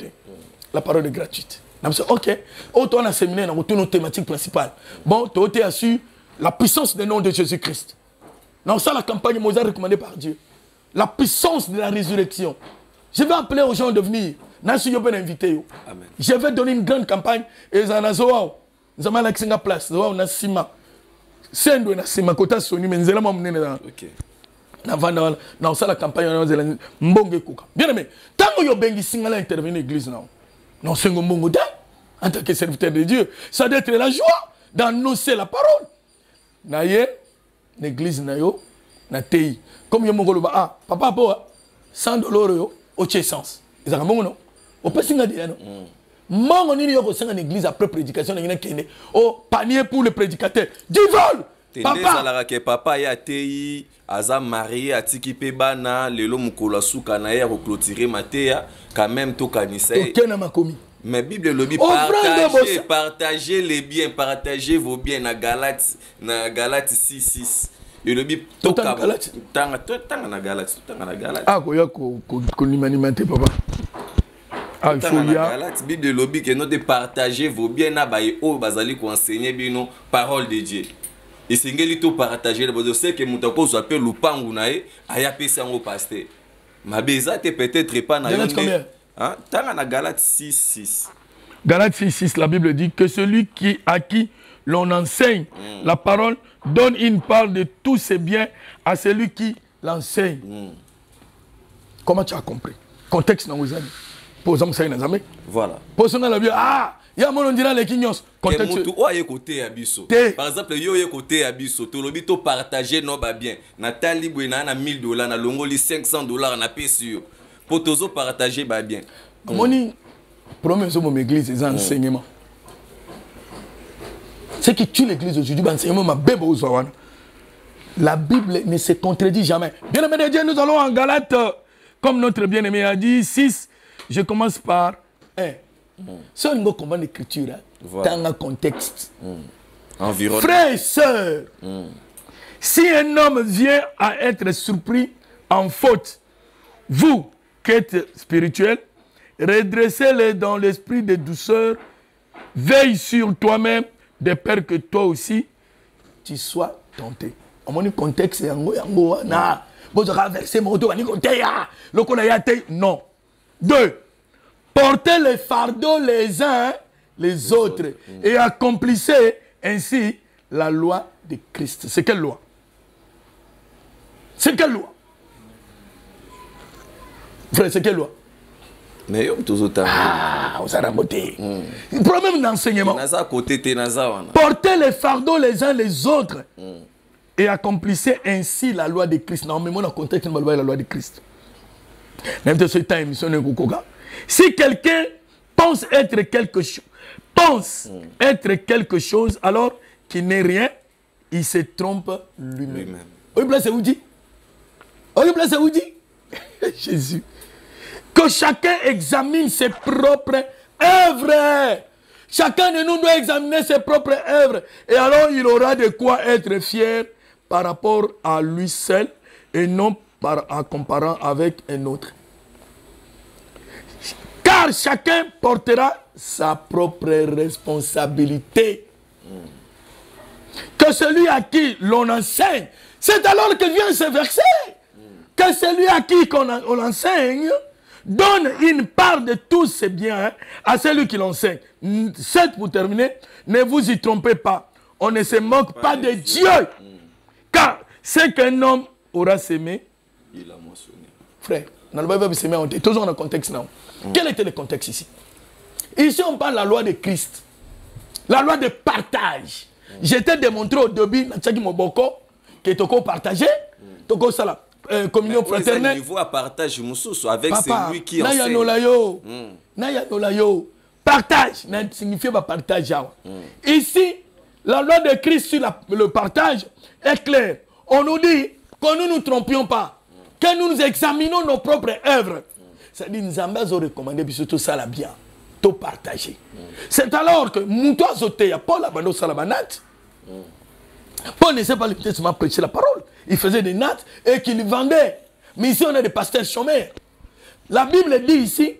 La parole est gratuite. Ok. Autant on a séminaire, on a nos thématiques principales. Bon, tu as su la puissance du nom de Jésus-Christ. Dans ça, la campagne Mozart recommandée par Dieu. La puissance de la résurrection. Je vais appeler aux gens de venir. Je vais donner une grande campagne. Et nous avons la place. sendo na sima kota soni menzela mwa munene na na vanda na osala campagne na zela mbonge kuka bien aimé tango yo bengi singala intervenir église non sengo mbongo da en tant que serviteur de Dieu ça doit être la joie d'annoncer la parole na ye l'église na yo na tei comme yo mongolo ba ah papa po $100 yo au essence ezaka mbongo non o pesinga de non mbongo nini yo ko senga na église après prédication na ngina kende au panier pour le prédicateur du vol papa ya tei aza marié atiki pe bana lelo mukolo suka na ya ko clôturer mateya quand même to kanisa okena makomi mais Bible le dit partagez les biens, partagez vos biens na Galates 6:6. Et le dit tanga na Galates. Ah ko ya ko nimanimante papa. Ah il faut ya Galates Bible le dit que nous de partager vos biens na ba o bazali ko enseigner bino parole de Dieu. Et singeli to partager le besoin c'est que mutako zo appelle lupangu na e aya pesa ngo pasteur. Ma beza te peut-être pas na yonde. Hein? Galates 6:6. Galates 6:6, la Bible dit que celui à qui l'on enseigne la parole donne une part de tous ses biens à celui qui l'enseigne. Comment tu as compris? Contexte dans vos amis. Posons ça dans amis. Voilà. Posons la Bible. Ah, il y a mon dira les quignons. Contexte. Côté abisso. Par exemple, yo côté abisso. To lobi to partager no ba bien. Nathalie Bouena na $1000 na longoli $500 na PSU. Pour tous partager bah bien. Moni promesse sur mon église c'est enseignement. Ce qui tue l'église aujourd'hui, l'enseignement ma bébé aux oies. La Bible ne se contredit jamais. Bien aimé de Dieu, nous allons en Galates, comme notre bien-aimé a dit 6. Je commence par 1. Si on comprend l'écriture, dans un contexte. Environnement. Frères et sœurs, si un homme vient à être surpris en faute, vous qui êtes spirituel, redressez-les dans l'esprit de douceur, veille sur toi-même, de peur que toi aussi, tu sois tenté. À mon contexte, non. 2. Portez les fardeaux les uns les autres et accomplissez ainsi la loi de Christ. C'est quelle loi? C'est quelle loi? Frère, c'est quelle loi? Mais ah, on s'est raboté. Problème d'enseignement. Portez les fardeaux les uns les autres et accomplissez ainsi la loi de Christ. Non, mais moi, dans le contexte, je vais la loi de Christ. Si quelqu'un pense être quelque chose, alors qu'il n'est rien, il se trompe lui-même. Jésus. Que chacun examine ses propres œuvres. Chacun de nous doit examiner ses propres œuvres. Et alors il aura de quoi être fier par rapport à lui seul et non en comparant avec un autre. Car chacun portera sa propre responsabilité. Que celui à qui l'on enseigne, c'est alors que vient ce verset. Que celui à qui on enseigne donne une part de tous ses biens à celui qui l'enseigne. 7 pour terminer, ne vous y trompez pas. On ne se moque pas de Dieu. Car ce qu'un homme aura sémé, il a moissonné. Frère, dans le Bible, c'est mais toujours dans le contexte. Non. Quel était le contexte ici? Ici, on parle de la loi de Christ. La loi de partage. J'étais démontré au début, que tu partagé, tu ça communion fraternelle. Il faut partager avec celui qui enseigne. Partage signifie partage. Ici, la loi de Christ sur le partage est claire. On nous dit que nous ne nous trompions pas, que nous nous examinons nos propres œuvres. C'est-à-dire que nous avons recommandé tout ça là bien, tout partager. C'est alors que Moutoua Zoté, Paul Abando Salabanat, Paul ne sait pas seulement prêcher la parole. Il faisait des nattes et qu'il vendait. Mais ici, on a des pasteurs chômeurs. La Bible dit ici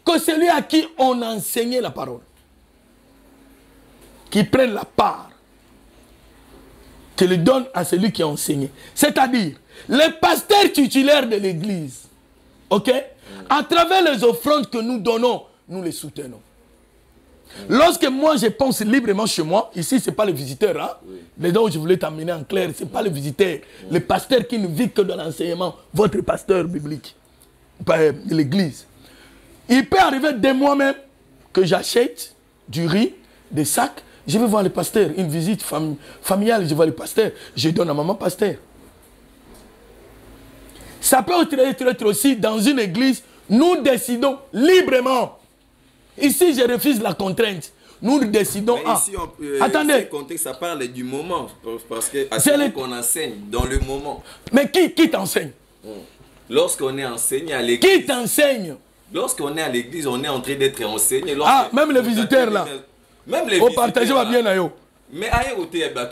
que celui à qui on enseignait la parole, qui prenne la part, qu'il le donne à celui qui a enseigné. C'est-à-dire, les pasteurs titulaires de l'église, ok, à travers les offrandes que nous donnons, nous les soutenons. Lorsque moi, je pense librement chez moi, ici, ce n'est pas le visiteur. Hein? Les dons, je voulais t'amener en clair, ce n'est pas le visiteur. Le pasteur qui ne vit que dans l'enseignement, votre pasteur biblique, l'église. Il peut arriver de moi-même que j'achète du riz, des sacs, je vais voir le pasteur, une visite familiale, je vois le pasteur, je donne à maman pasteur. Ça peut être aussi dans une église, nous décidons librement. Ici, je refuse la contrainte. Nous décidons. Ici, attendez. Ce contexte, ça parle du moment. Parce que c'est qu'on enseigne dans le moment. Mais qui t'enseigne? Lorsqu'on est enseigné à l'église. Qui t'enseigne? Lorsqu'on est à l'église, on est en train d'être enseigné. Même les visiteurs là. Même les visiteurs. On partage bien à eux. Mais ailleurs,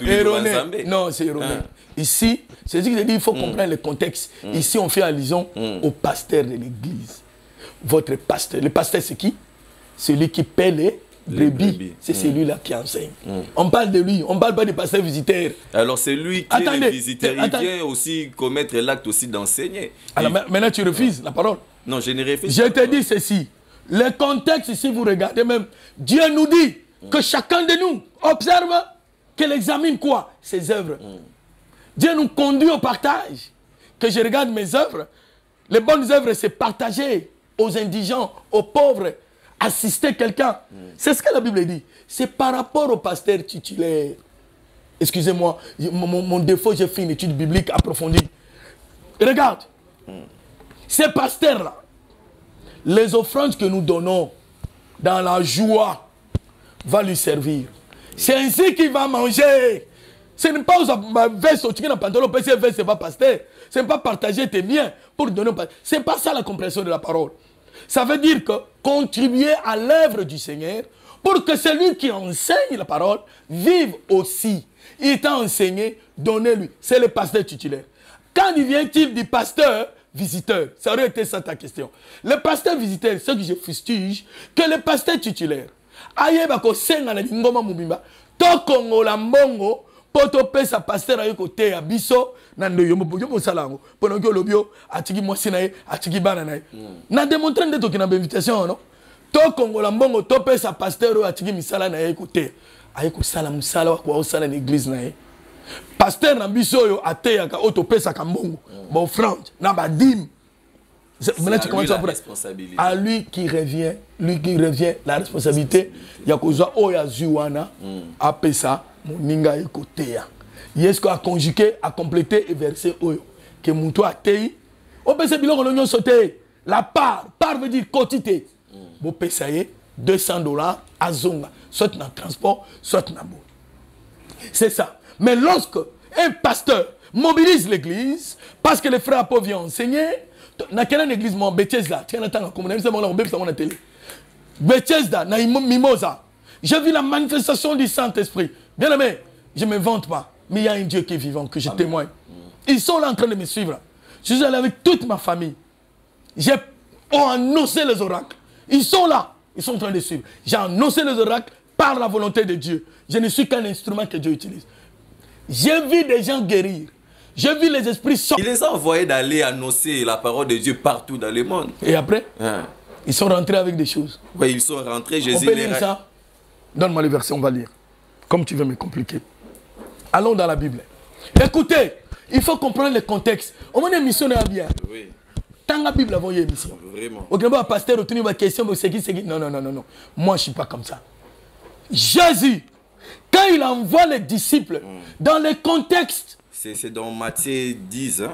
erroné. Non, c'est erroné. Ici, c'est ce que je dis, il faut comprendre le contexte. Ici, on fait allusion au pasteur de l'église. Votre pasteur. Le pasteur, c'est qui? Celui qui paie les brebis. C'est celui-là qui enseigne. On parle de lui, on ne parle pas du pasteur visiteur. Alors, c'est lui qui est le visiteur. Il vient aussi commettre l'acte aussi d'enseigner. Alors, maintenant, tu refuses la parole. Non, je ne refuse pas. Je te dis ceci. Le contexte, si vous regardez même, Dieu nous dit que chacun de nous observe, qu'il examine quoi? Ses œuvres. Dieu nous conduit au partage. Que je regarde mes œuvres. Les bonnes œuvres, c'est partager aux indigents, aux pauvres, assister quelqu'un. C'est ce que la Bible dit. C'est par rapport au pasteur titulaire. Excusez-moi, mon défaut, j'ai fait une étude biblique approfondie. Regarde. Ces pasteurs-là, les offrandes que nous donnons dans la joie va lui servir. C'est ainsi qu'il va manger. Ce n'est pas ma veste, tu as un pantalon, c'est pas pasteur. Ce n'est pas partager tes biens pour donner au pasteur. Ce n'est pas ça la compréhension de la parole. Ça veut dire que contribuer à l'œuvre du Seigneur pour que celui qui enseigne la parole vive aussi. Il t'a enseigné, donnez-lui. C'est le pasteur titulaire. Quand il vient-il du pasteur visiteur? Ça aurait été ça ta question. Le pasteur visiteur, ce que je fustige, que le pasteur titulaire, ayeba ko senga na ngoma mubimba, to kongola mbongo, poto pesa pasteur ayo côté ya biso, na ndo yomo salango, pendant que lobio atiki mwasi na ye, atiki bana na ye. Na démontrer de toki na invitation non? To kongola mbongo to pesa pasteur ayo atiki misala na ye côté. Ayo ko sala musala kwa osala na église na ye. Pasteur na biso yo ateyaka auto pesa ka mbongo, ba offrande, na ba dîme. À lui qui revient la responsabilité. Yakozwa oya zuwana a pesa moninga ekoteya. Yesko a conjugué, a complété et versé oyo que muto a tei. O pesa biloko lonyo sauté. La part veut dire quantité. Bo pesa ye $200 à zonga, soit dans transport, soit dans bout. C'est ça. Mais lorsque un pasteur mobilise l'église parce que les frères pauvres viennent enseigner, na quelle église mon Bethesda, tiens attends comme on on a télé. Bethesda na mimosa. J'ai vu la manifestation du Saint-Esprit. Bien aimé, je me vante pas, mais il y a un Dieu qui est vivant que je témoigne. Ils sont là en train de me suivre. Je suis allé avec toute ma famille. J'ai annoncé les oracles. Ils sont là, ils sont en train de suivre. J'ai annoncé les oracles par la volonté de Dieu. Je ne suis qu'un instrument que Dieu utilise. J'ai vu des gens guérir. J'ai vu les esprits sortir. Il les a envoyés d'aller annoncer la parole de Dieu partout dans le monde. Et après, ils sont rentrés avec des choses. Oui, ils sont rentrés. Jésus on peut lire ça. Donne-moi les versets, on va lire. Comme tu veux me compliquer. Allons dans la Bible. Écoutez, il faut comprendre le contexte. On m'a dit mission à bien. Oui. Tant la Bible a une mission. Vraiment. Au Gabon, pasteur, au tenir ma question, c'est qui. Non. Moi, je ne suis pas comme ça. Jésus, quand il envoie les disciples dans le contexte. C'est dans Matthieu 10. Hein?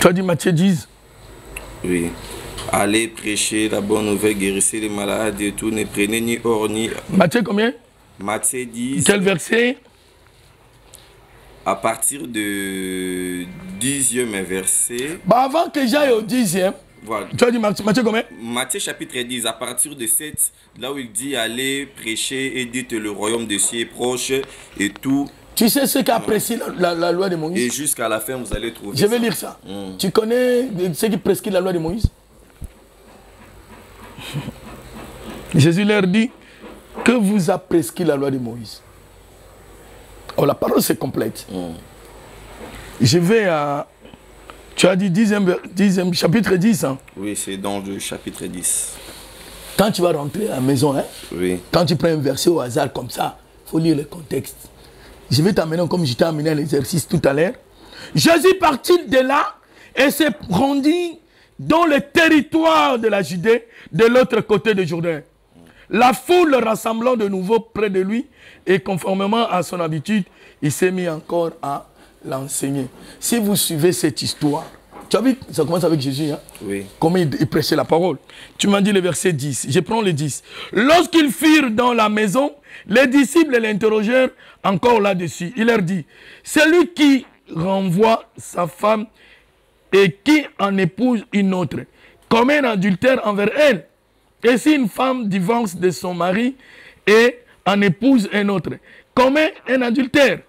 Tu as dit Matthieu 10? Oui. Allez prêcher la bonne nouvelle, guérissez les malades et tout, ne prenez ni or ni... Matthieu combien? Matthieu 10. Quel verset? À partir du 10e verset. Bah avant que j'aille au 10e, voilà. Tu as dit Matthieu combien? Matthieu chapitre 10, à partir de 7, là où il dit allez prêcher et dites le royaume de cieux est proche et tout. Tu sais ce qu'a prescrit la loi de Moïse? Et jusqu'à la fin, vous allez trouver. Je vais lire ça. Tu connais ce qui prescrit la loi de Moïse? Jésus leur dit, que vous a prescrit la loi de Moïse? Oh, la parole c'est complète. Je vais à... Tu as dit 10e chapitre 10. Hein? Oui, c'est dans le chapitre 10. Quand tu vas rentrer à la maison, hein, oui. Quand tu prends un verset au hasard comme ça, il faut lire le contexte. Je vais t'amener comme je t'ai amené à l'exercice tout à l'heure. Jésus partit de là et s'est rendu dans le territoire de la Judée, de l'autre côté du Jourdain. La foule le rassemblant de nouveau près de lui et conformément à son habitude, il s'est mis encore à l'enseigner. Si vous suivez cette histoire, tu as vu, ça commence avec Jésus, hein? Oui. Comment il prêchait la parole. Tu m'as dit le verset 10. Je prends le 10. Lorsqu'ils furent dans la maison, les disciples l'interrogèrent encore là-dessus. Il leur dit, celui qui renvoie sa femme et qui en épouse une autre, commet un adultère envers elle. Et si une femme divorce de son mari et en épouse un autre, commet un adultère.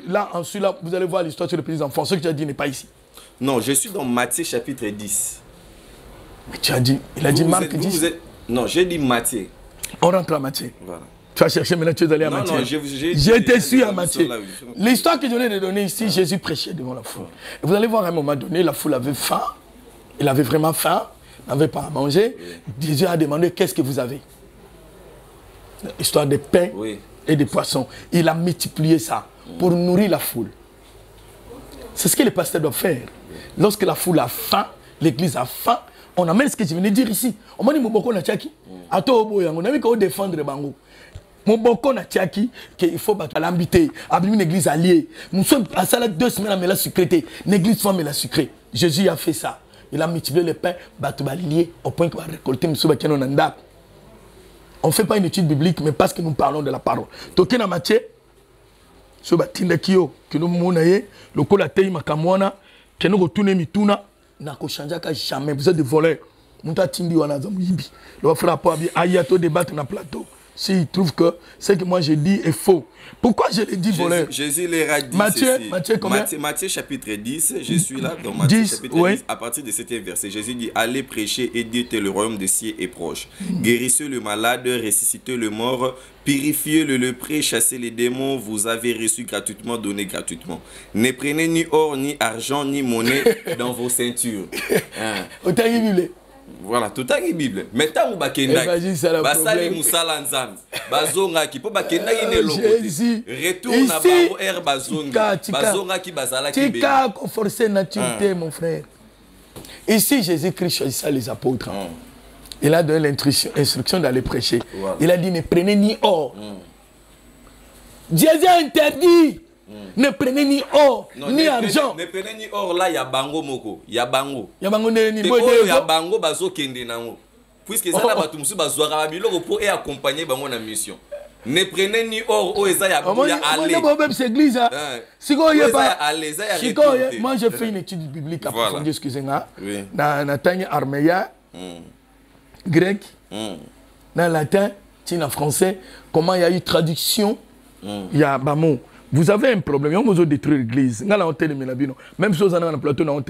Là, ensuite, là, vous allez voir l'histoire sur les petits enfants. Ce que tu as dit n'est pas ici. Non, je suis dans Matthieu chapitre 10. Mais tu as dit, il a dit Marc 10. Non, j'ai dit Matthieu. On rentre à Matthieu. Voilà. Tu vas chercher maintenant, tu es allé à Matthieu. Non, j'étais sûr à Matthieu. L'histoire que je viens de donner ici, Jésus prêchait devant la foule. Et vous allez voir à un moment donné, la foule avait faim. Il avait vraiment faim. Il n'avait pas à manger. Jésus a demandé, qu'est-ce que vous avez? Histoire de pain et de poissons. Il a multiplié ça pour nourrir la foule. C'est ce que les pasteurs doivent faire. Lorsque la foule a faim, l'église a faim, on amène ce que je venais de dire ici. On m'a dit, Moboko na tchaki. On a vu qu'on défendre Bango. Moboko na tchaki, qu'il faut l'habiter, abîmer une église alliée. Nous sommes à ça 2 semaines, mais la sucrée. L'église femme et la sucrée. Jésus a fait ça. Il a multiplié le pain, lié au point qu'il va récolter M. Bakenonanda. On ne fait pas une étude biblique, mais parce que nous parlons de la parole. Tokena Matthieu, ce batinda kio, que nous monaye, le col a tei makamwana, que nous retournons mituna, n'a qu'au changeaka jamais. Vous êtes des voleurs. Mouta tindi wana zamuibi. Le frère Pabi, ayato débattre dans le plateau. S'il trouve que ce que moi je dis est faux. Pourquoi je le dis voleur? Jésus leur a dit Matthieu chapitre 10, je suis là dans Matthieu chapitre 10, à partir de 7e verset. Jésus dit, allez prêcher et dites le royaume des cieux est proche. Guérissez le malade, ressuscitez le mort, purifiez le lépreux, chassez les démons, vous avez reçu gratuitement, donnez gratuitement. Ne prenez ni or, ni argent, ni monnaie dans vos ceintures. Voilà, tout à Bible. Maintenant, vous avez basali musala nzambe. Bazonga ki po bakenda ine lokote. Retourne à Baro R bazonga. Bazonga ki bazala ki be. Tika forcer nature mon frère. Ici Jésus-Christ choisissait les apôtres. Il a donné l'instruction d'aller prêcher. Voilà. Il a dit ne prenez ni or. Jésus a interdit. Ne prenez ni or, ni argent. Ne prenez ni or, là, il y a bango moko. Il y a bango. Il y a bango ni il y a bango bazo kende nango. Puisque ça là batumsu bazwara biloko pour accompagner bango na mission. Ne prenez ni or, o eza ya aller. Moi j'ai fait une étude biblique approfondie, excusez-moi. Na tanya arméa, grec, na latin, en français, comment il y a eu traduction, il y a bamo. Vous avez un problème, on vous a détruit l'église. Même si vous avez un plateau, on ne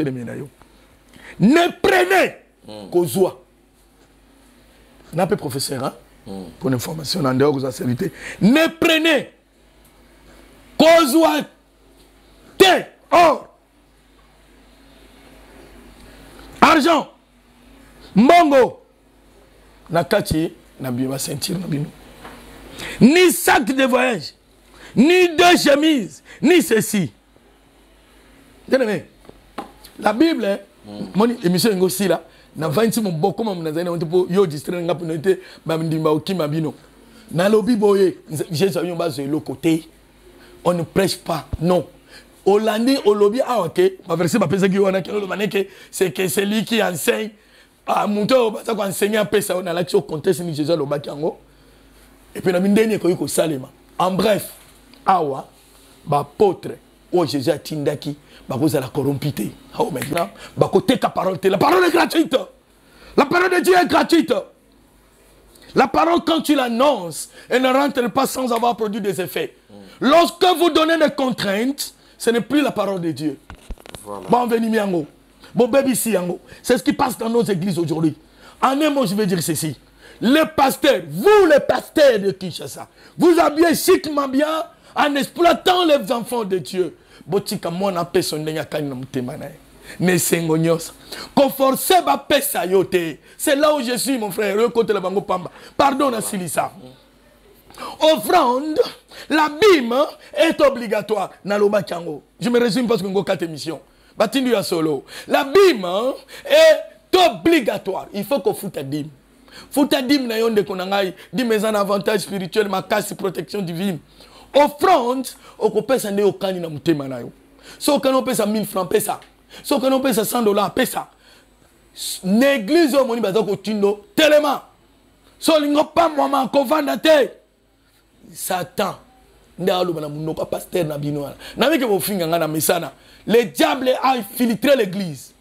prenez qu'aux oies. On a peu professeur, hein? Pour l'information, en dehors de la servité. Ne prenez qu'aux oies. Thé, or, argent, mbongo, nakati, nabiwa ceinture, ni sac de voyage. Ni deux chemises, ni ceci. La Bible, mon émission est aussi là. Na 20 mon beaucoup mon nazana on te yo distraire nga pour noter ba ndimba okima bino. Na lobi boye, Jésus yon ba le côté. On ne prêche pas, non. Hollandais au lobby ah OK, ma verset ba pesa ki wana ke lo maneke c'est que c'est lui qui enseigne. Ah monto ba ça ko enseigner pesa on a l'action contexte ni Jésus lo ba kango. Et puis na mindeni ko yiko salema. En bref, awa ba potre o Jésus atindaki ba koza la corrompité. Oh maintenant ba côté ka parole, la parole est gratuite. La parole de Dieu est gratuite. La parole quand tu l'annonces, elle ne rentre pas sans avoir produit des effets. Lorsque vous donnez des contraintes, ce n'est plus la parole de Dieu. Voilà. Bon veni miango. Bon baby si yango. C'est ce qui passe dans nos églises aujourd'hui. En un mot, je vais dire ceci. Les pasteurs, vous les pasteurs de Kinshasa, vous habillez chiquement bien en exploitant les enfants de Dieu. ne sengo nyonso. Ko forcer ba pesa yote. C'est là où je suis mon frère, côté la bango pamba. Pardon na silisa. Offrande, la bim est obligatoire na loba kango. Je me résume parce que ngo 4 émissions. Batindu ya solo. La bim est obligatoire. Il faut qu'on foute à dim. Foute à dim na yonde konangai, dim est un avantage spirituel, ma casse protection divine. Offrande, on peut pesa ne okani na mutema na yo. So on pesa 1000 francs pesa. So on pesa $100 pesa. L'église au moni bazako tindo tellement. So lingo pas moi ko vanda te. Satan. Ndalo bana munoko pasteur na bino. Na meke bo finga ngana mesana. Le diable a infiltré l'église.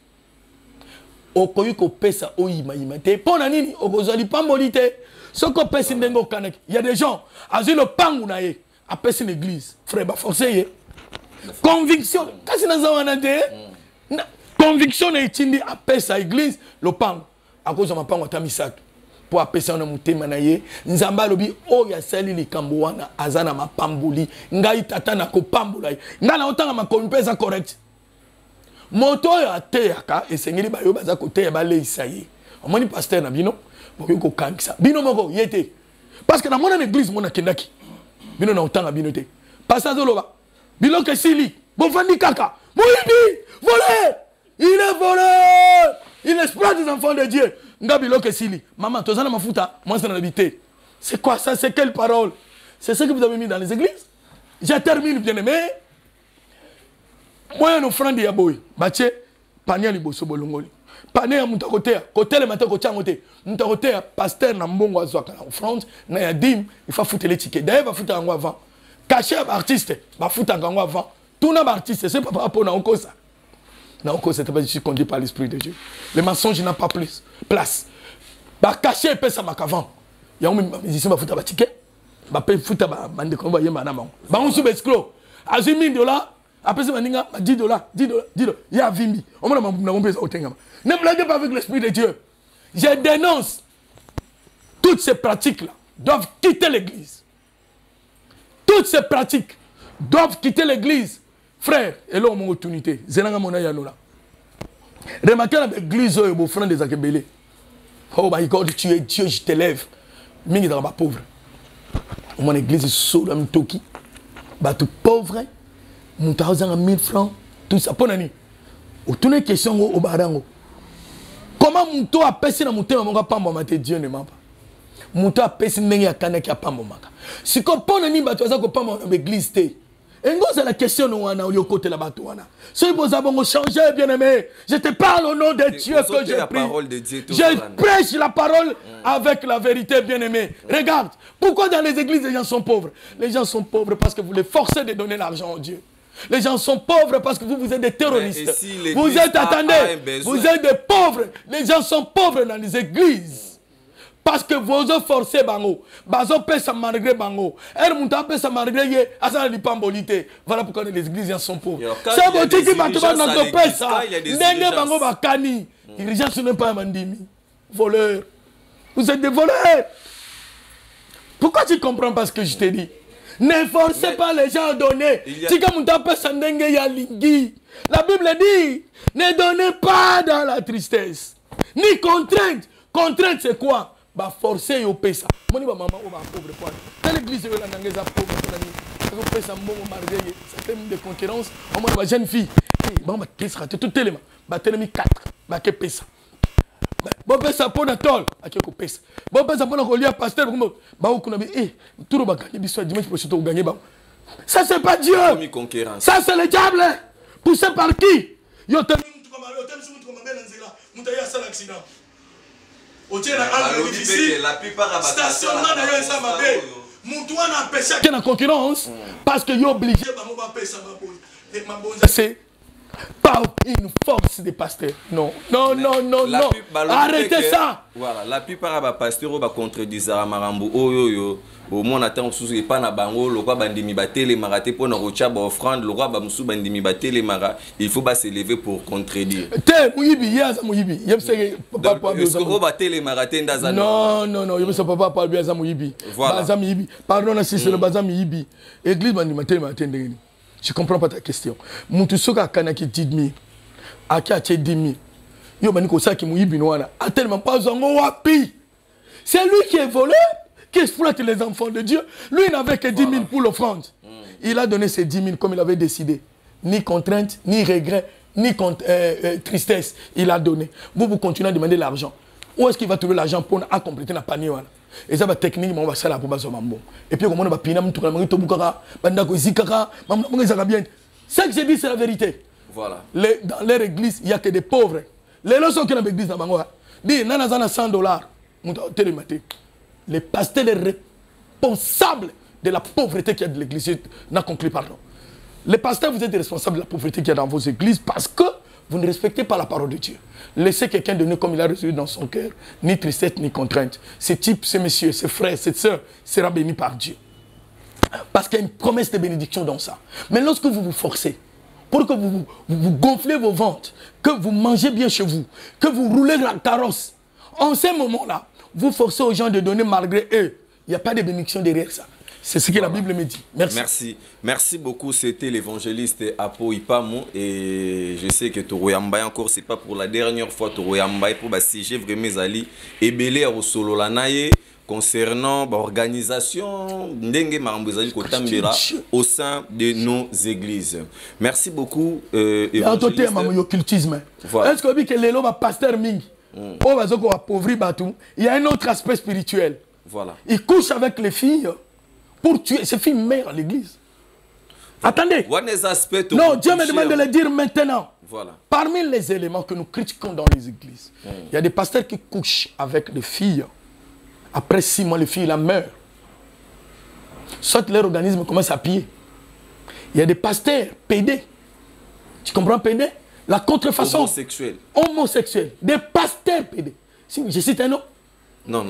Okoyi ko pesa oyima yima te. Pona nini okozali pambolite. Soko pesa ndengo kanek. Il y a des gens azilo pangu na ye. A pesa l'église. Frère ba forcer. Conviction. Kasi na zawana te. Conviction na itindi a pesa l'église le pangu. A cause ma pangu atamisato. Pour apesa na mutema na ye nzamba lobi oya sali likambo wana azana mapambuli ngai tata na ko pambula ngana otanga makompesa correct moto ya teaka esengeli bayo baza ko teya ba leisa ye omoni pasteur na bino boyo ko kankisa bino moko yete parce que na mona l'église mona kendaki bino na otanga bino te pasteur zoloba bino ke sili bo fandi kaka moyibi volé il est volé il exploite les enfants de Dieu. Ngabilo Kesili, maman, tu as un mafuta, moi c'est l'habité. C'est quoi ça? C'est quelle parole? C'est ce que vous avez mis dans les églises? Je termine, bien aimé. Moi, nos frères de Yaboui, Baché, Pania Liboso Bolongoli. Pania Moutakotea, côté le matin, côté Moté. Moutakotea, pasteur Nambongo Azouaka en France, Naya Dim, il faut foutre les tickets. D'ailleurs, il va foutre un avant. Cacher un artiste, il va foutre un avant. Tout un artiste, c'est pas par rapport à un ça. Non, c'est pas je suis conduit par l'Esprit de Dieu. Le mensonge n'a pas plus place. Bah cacher peut ça macavant. Il y a un musicien qui va foutre un ticket. Bah peut foutre un bande de combat yé madame. Bah on sous escroc. À $1000, après ça $10, $10. Il y a 20 000. On m'a dit au Tengama. Ne blaguez pas avec l'Esprit de Dieu. Je dénonce toutes ces pratiques là doivent quitter l'église. Toutes ces pratiques doivent quitter l'église. Frère, et là, mon opportunité. Remarquez l'église où vos frères des Akebele. Oh my God, tu es Dieu, je t'élève. Mingi dans ma pauvre. Mon église est sur un toki. Bah, tout pauvre. Mon tarzan à 1000 francs. Tout ça. Pour nani. Au tourne question au barango. Comment mon toit a passé dans mon thème, mon papa m'a dit Dieu ne m'a pas. Mon toit a passé dans mon thème, qui a pas mon maca. Si comme pour nani, bah, tu as pas mon église. Et c'est la question de côté là-bas. Si vous avez changé, bien aimé, je te parle au nom de Dieu que je prie. Je prêche la parole avec la vérité, bien aimé. Regarde, pourquoi dans les églises les gens sont pauvres? Les gens sont pauvres parce que vous les forcez de donner l'argent à Dieu. Les gens sont pauvres parce que vous êtes des terroristes. Si vous êtes, attendez, vous êtes des pauvres. Les gens sont pauvres dans les églises. Parce que vous avez forcé bango, bazo pesa malgré bango, elle monta pesa malgré ye, asa li pambolité. Voilà pourquoi les églises sont pauvres. C'est votre qui va te dans notre pesa. N'engagez bango bakani. Les gens ne sont pas mandimi. Voleurs. Vous êtes des voleurs. Pourquoi tu comprends pas ce que je te dis? Ne forcez pas les gens à donner. Si comme monta pesa n'engagez ya lingi. La Bible dit, ne donnez pas dans la tristesse. Ni contrainte. Contrainte c'est quoi? Bah forcer au pesa. Moni ba maman ou ba pauvre quoi. Dans l'église la nangeza pauvre pour au pesa mbongo marguerite. Ça thème de concurrence. On m'a jeune fille. Ba ma pesa tout élément. Ba tenemi 4. Ba ke pesa. Ba pesa pour natol. Aki ko pesa. Ba pesa pour ko lia pasteur comme ba o kuna bi tout ba gagner biso dimanche prochain to gagner ba. Ça c'est pas Dieu. Ça c'est le diable. Poussé par qui? Yo temi mutu comme yo temi mutu comme bela nzela. Mutu ya sala accident. La plupart stationnement d'ailleurs ça m'a fait Moutouan a pêché qui est en concurrence parce que yo obligé c'est pas une force des pasteurs. Non. Arrêtez ça. Voilà, la plupart des pasteurs va contredire Marambo. Oh au moins attend sous pas na bango le roi bandimi baté les maraté pour na rocha ba offrande le roi ba musu bandimi baté les mara il faut pas s'élever pour contredire te muyibi yaza muyibi yebse papa est-ce que baté les maraté ndaza non yebse papa pa biaza muyibi baza muyibi pardon na si c'est le baza muyibi église bandimi baté les maraté ndeni je comprends pas ta question mutu soka kana ki tidmi Aki a 10 000. Yo maniko ça qui mouibi noana. A tellement pas zongo wapi. C'est lui qui est volé, qui exploite les enfants de Dieu. Lui, il n'avait que 10 000 pour l'offrande. Il a donné ses 10 000 comme il avait décidé. Ni contrainte, ni regret, ni tristesse. Il a donné. Vous continuez à demander l'argent. Où est-ce qu'il va trouver l'argent pour compléter la panier? Et ça va technique, on va faire la pour bon. Et puis, comme on va pinam tout le monde, tout le monde, ce que j'ai dit, c'est la vérité. Voilà. Dans leur église, il n'y a que des pauvres. Les leçons qui sont dans l'église, disent, il y a $100. Les pasteurs, les responsables de la pauvreté qu'il y a de l'église, n'a conclu, pardon. Les pasteurs, vous êtes responsables de la pauvreté qu'il y a dans vos églises parce que vous ne respectez pas la parole de Dieu. Laissez quelqu'un donner comme il a reçu dans son cœur, ni tristesse, ni contrainte. Ce type, ce monsieur, ce frère, cette soeur sera béni par Dieu. Parce qu'il y a une promesse de bénédiction dans ça. Mais lorsque vous vous forcez, pour que vous gonflez vos ventres, que vous mangez bien chez vous, que vous roulez la carrosse, en ces moments-là, vous forcez aux gens de donner malgré eux. Il n'y a pas de bénédiction derrière ça. C'est ce que la Bible me dit. Merci. Merci beaucoup. C'était l'évangéliste Apo Ipamo. Et je sais que Toroyamba encore, c'est pas pour la dernière fois. Toroyamba pour siéger vraiment Ali et belé au solo lanaye concernant l'organisation au sein de nos églises. Merci beaucoup. Est-ce que vous dites que les lois pasteur Ming, il y a un autre aspect spirituel. Voilà. Il couche avec les filles pour tuer. Ces filles meurent à l'église. Attendez. Non, Dieu me demande de le dire maintenant. Voilà. Parmi les éléments que nous critiquons dans les églises, il y a des pasteurs qui couchent avec des filles. Après 6 mois, les filles la meurent. Soit leur organisme commence à piller. Il y a des pasteurs pédés. Tu comprends pédés? La contrefaçon. Homosexuel. Des pasteurs pédés. Si je cite un nom. Non.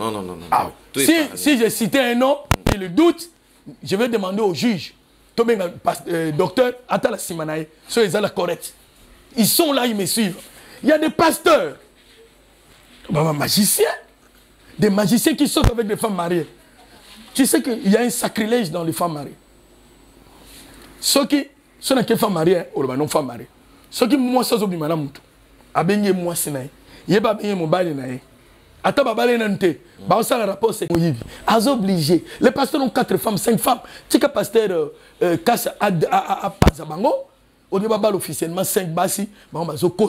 Ah, si je citais un nom, il le doute, je vais demander au juge. Docteur, attends la Simanaï, ceux ils sont là correct. Ils sont là, ils me suivent. Il y a des pasteurs, magiciens, des magiciens qui sortent avec des femmes mariées. Tu sais qu'il y a un sacrilège dans les femmes mariées. Ceux qui sont dans les femmes mariées, ou non femmes mariées. Ceux qui moi ça zobi madame tout. Abenye moi sinaï. Yeba benye mobile naï. Attends, ça le rapport c'est obligé. Les pasteurs ont 4 femmes, 5 femmes. Tu sais pasteur casse à Pazabango, au niveau officiellement 5 bassi,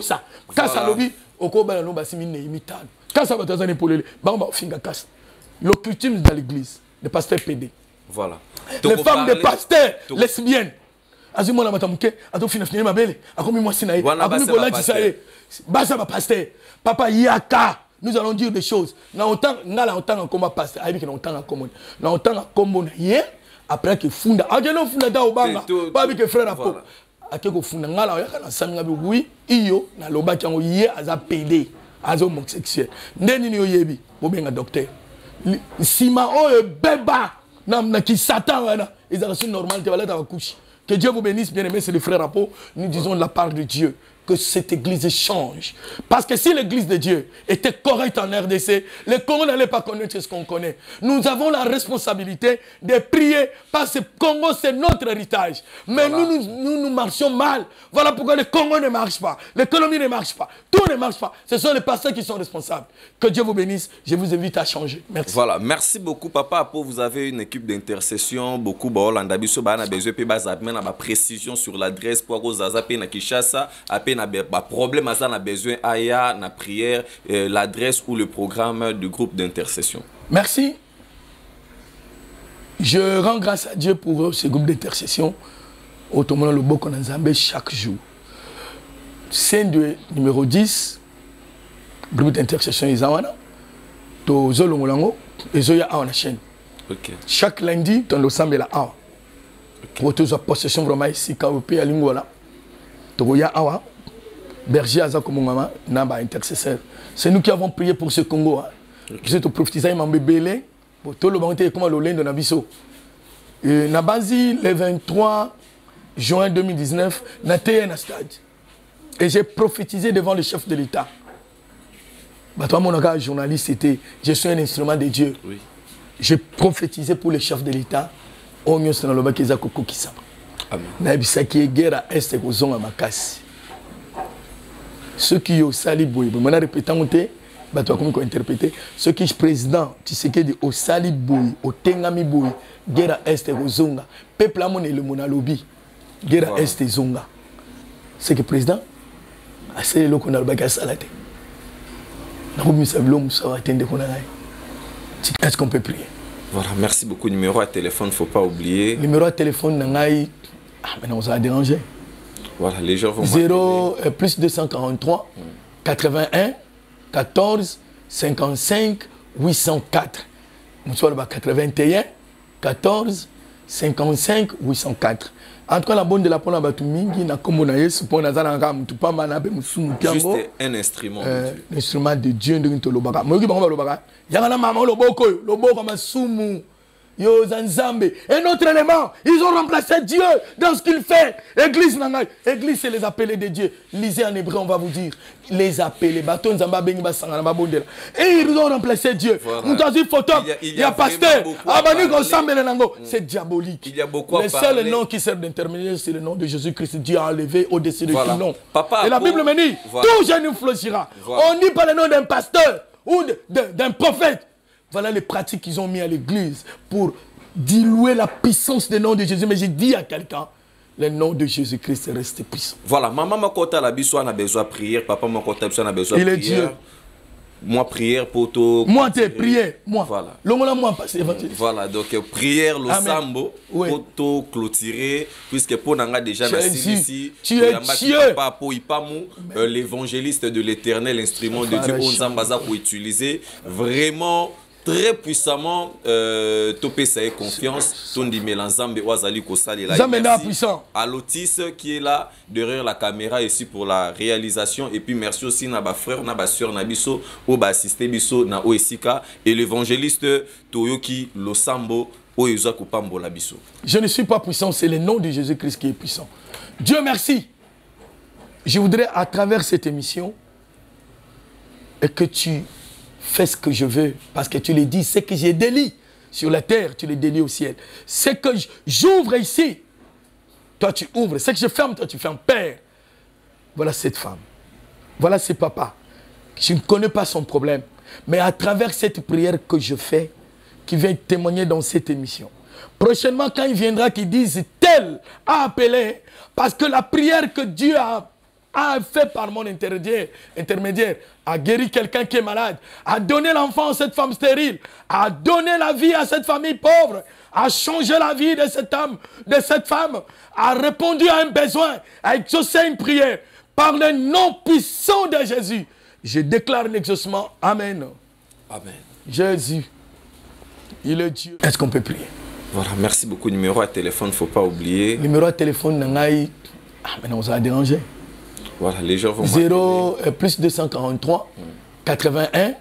ça. Casse à l'obi, au Koba no bassi mine imital. Casse à Batazane pour les finga casse. L'occultisme dans l'église, les pasteurs pédés. Voilà. Les femmes des pasteurs lesbiennes. Azimo la matamuke, ato finir ma belle, a commis moi sinaï, a commis bola tisaï. Basa ma pasteur. Papa yaka. Nous allons dire des choses. Nous allons en combat pasteur. Nous allons en commun. Nous allons en commun. Après que funda. Ageno funda da obanga. Pas avec frère Apo. Akeko funda ngala yakana sanga oui iyo na loba kango yé aza pédé, aza homosexuel. Ndeni ni oyebi, bobenga docteur. Sima o beba na ki satan wana. Ils ont une normalité wala ta couche. Que Dieu vous bénisse, bien-aimés, c'est le frère Apo. Nous disons de la part de Dieu que cette église change. Parce que si l'église de Dieu était correcte en RDC, le Congo n'allait pas connaître ce qu'on connaît. Nous avons la responsabilité de prier parce que le Congo, c'est notre héritage. Mais voilà. nous marchons mal. Voilà pourquoi le Congo ne marche pas. L'économie ne marche pas. Tout ne marche pas. Ce sont les pasteurs qui sont responsables. Que Dieu vous bénisse. Je vous invite à changer. Merci. Voilà. Merci beaucoup, Papa Apo. Vous avez une équipe d'intercession. Beaucoup de précision sur l'adresse pour aux Azapé na Kinshasa. Problème à ça, on a besoin aya na prière, l'adresse ou le programme du groupe d'intercession. Merci. Je rends grâce à Dieu pour ce groupe d'intercession. Autrement, le Boko Nzambe chaque jour. Scène de numéro 10, groupe d'intercession Isawana. To Zolo Molango et Zoya a la chaîne. Okay. Chaque lundi, dans le samedi la a. Pour toute possession vraiment ici, quand vous payez à l'Ingola. Togoya awa. Berger Azakomongama, Namba intercesseur. C'est nous qui avons prié pour ce Congo. Vous êtes prophétisé, il belé pour tout le monde comme le lien de Nabiso. Nabazi, le 23 juin 2019, n'a été un stade. Et j'ai prophétisé devant le chef de l'État. Toi, mon journaliste, je suis un instrument de Dieu. Oui. J'ai prophétisé pour le chef de l'État. Amen. ceux qui au sali boy on a répété on te bato comme ko interpréter ceux qui président Tshisekedi au sali boy au tengami boy guerre est kozonga peuple amone le monalobi guerre est zonga c'est que président assez le qu'on a le bagage salate na ko misa blom ça attendre qu'on a est-ce qu'on peut prier? Voilà, merci beaucoup. Numéro à téléphone, faut pas oublier. Numéro à téléphone, maintenant ça a dérangé. Voilà, les gens vont 0 plus 243 81 14 55 804. Bonsoir, 81 14 55 804. En tout cas, la bonne de la pona batumingi na komona yesu pona zana ngam tupama na be musumu kiango. Juste un instrument de Dieu. Instrument de Dieu ndinto lobaka. Moyoki bango lobaka. Yanga na mama loboko, loboko masumu. Yo Zanzambe. Un autre élément, ils ont remplacé Dieu dans ce qu'il fait. Église nanga, église c'est les appelés de Dieu. Lisez en hébreu, on va vous dire. Les appelés, baton Zamba bengi basanga na bondela. Et ils ont remplacé Dieu. Mutazi photo, il y a pasteur, abani ensemble nango, c'est diabolique. Il y a beaucoup à le parler. seul nom qui sert d'intermédiaire, c'est le nom de Jésus-Christ. Dieu a enlevé au-dessus de tout nom. Papa, et la Bible me dit, tout genou fléchira. On ne dit pas le nom d'un pasteur ou d'un prophète. Voilà les pratiques qu'ils ont mis à l'église pour diluer la puissance du nom de Jésus. Mais j'ai dit à quelqu'un, le nom de Jésus-Christ reste puissant. Voilà, maman Makota la biso a besoin de prière, papa Makota a besoin de prière. Il est Dieu. Moi, prière pour tout. Moi, t'es prière. Moi. Voilà. L'homme moi passé. Voilà, donc prière, le sambo, pour tout clôturer, puisque pour n'anga déjà ici, tu es Dieu. L'évangéliste de l'éternel, l'instrument de Dieu, on s'ambaza pour utiliser vraiment très puissamment topé ça et confiance tondi melanzambe wazali kosali la puissant à Lotis qui est là derrière la caméra ici pour la réalisation et puis merci aussi na ba frère na ba sœur na biso ou ba assister biso na oesika et l'évangéliste Toyoki Losambo oyoza kupambo la biso. Je ne suis pas puissant, c'est le nom de Jésus-Christ qui est puissant. Dieu merci. Je voudrais à travers cette émission et que tu fais ce que je veux, parce que tu le dis, c'est que j'ai délit sur la terre, tu le délies au ciel. C'est que j'ouvre ici, toi tu ouvres. C'est que je ferme, toi tu fermes. Père, voilà cette femme, voilà ce papa. Je ne connais pas son problème, mais à travers cette prière que je fais, qui vient témoigner dans cette émission, prochainement quand il viendra, qu'il dise tel a appelé, parce que la prière que Dieu a fait par mon intermédiaire, a guéri quelqu'un qui est malade, a donné l'enfant à cette femme stérile, a donné la vie à cette famille pauvre, a changé la vie de cette âme, de cette femme, a répondu à un besoin, a exaucé une prière. Par le nom puissant de Jésus, je déclare l'exaucement. Amen. Amen. Jésus, il est Dieu. Est-ce qu'on peut prier? Voilà, merci beaucoup. Numéro à téléphone, faut pas oublier. Numéro à téléphone, maintenant ça a dérangé. Voilà, les gens vont 0 plus 243 81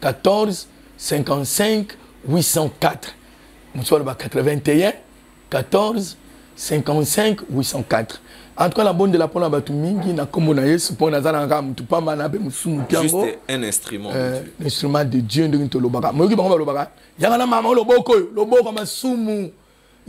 14 55 804. Bonsoir, 81 14 55 804. En tout cas, la bonne de la pona batumingi na komona yesu pona zana ngam tupama na be musumu kiango. Juste un instrument de Dieu. Instrument de Dieu ndinto lobaka. Moyoki bango lobaka. Yanga na mama loboko, loboko masumu.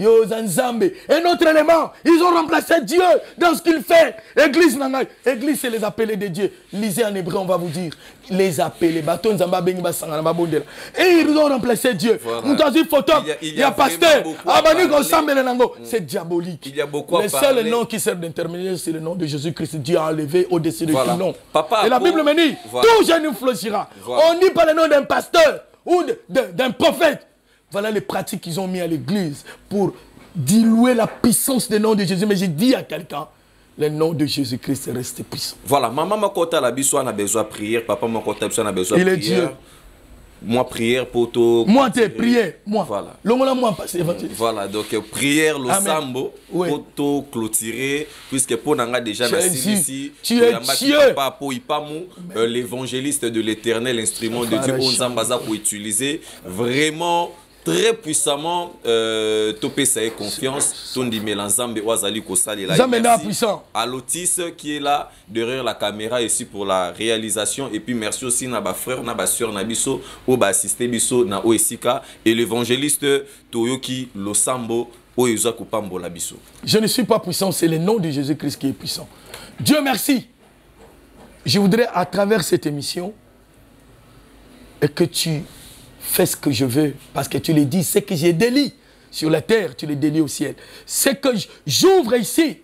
Yo Zanzambe. Un autre élément, ils ont remplacé Dieu dans ce qu'il fait. Église nanga, église c'est les appelés de Dieu. Lisez en hébreu, on va vous dire. Les appelés, baton Zamba bengi basanga na bondela. Et ils ont remplacé Dieu. Mutazi photo, il y a pasteur, abani ensemble nango, c'est diabolique. Il y a beaucoup à parler. Le seul nom qui sert d'intermédiaire, c'est le nom de Jésus-Christ. Dieu a enlevé au-dessus de tout nom. Papa, et la Bible me dit, tout genou fléchira. On ne dit pas le nom d'un pasteur ou d'un prophète. Voilà les pratiques qu'ils ont mis à l'église pour diluer la puissance du nom de Jésus. Mais j'ai dit à quelqu'un, le nom de Jésus-Christ reste puissant. Voilà, maman Makota la biso a besoin de prière, papa Makota a besoin de prière. Il est Dieu. Moi, prière pour tout. Moi, t'es prière. Moi. Voilà. L'homme moi passé. Voilà, donc prière, le sambo, pour tout clôturer, puisque pour n'anga déjà ici, tu es Dieu. L'évangéliste de l'éternel, l'instrument de Dieu, on s'ambaza pour utiliser vraiment très puissamment topé ça et confiance tondi melanzambe wazali kosali la puissant à Lotis qui est là derrière la caméra ici pour la réalisation et puis merci aussi na ba frère na ba sœur na biso ou ba assister biso na oesika et l'évangéliste Toyoki Losambo oyoza kupambo la biso. Je ne suis pas puissant, c'est le nom de Jésus-Christ qui est puissant. Dieu merci. Je voudrais, à travers cette émission, et que tu fais ce que je veux, parce que tu le dis, c'est que j'ai délit sur la terre, tu le délies au ciel. C'est que j'ouvre ici,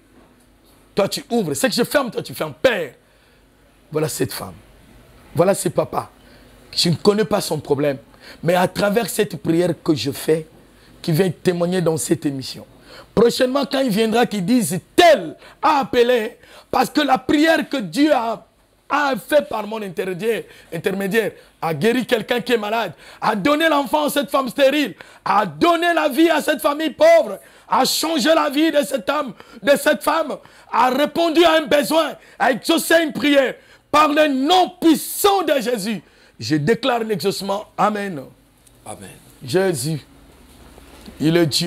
toi tu ouvres. C'est que je ferme, toi tu fermes. Père, voilà cette femme. Voilà ce papa. Je ne connais pas son problème. Mais à travers cette prière que je fais, qui vient témoigner dans cette émission, prochainement, quand il viendra, qu'il dise tel a appelé, parce que la prière que Dieu a fait par mon intermédiaire, a guéri quelqu'un qui est malade, a donné l'enfant à cette femme stérile, a donné la vie à cette famille pauvre, a changé la vie de cette femme, a répondu à un besoin, a exaucé une prière. Par le nom puissant de Jésus, je déclare un exaucement. Amen. Amen. Jésus, il est Dieu.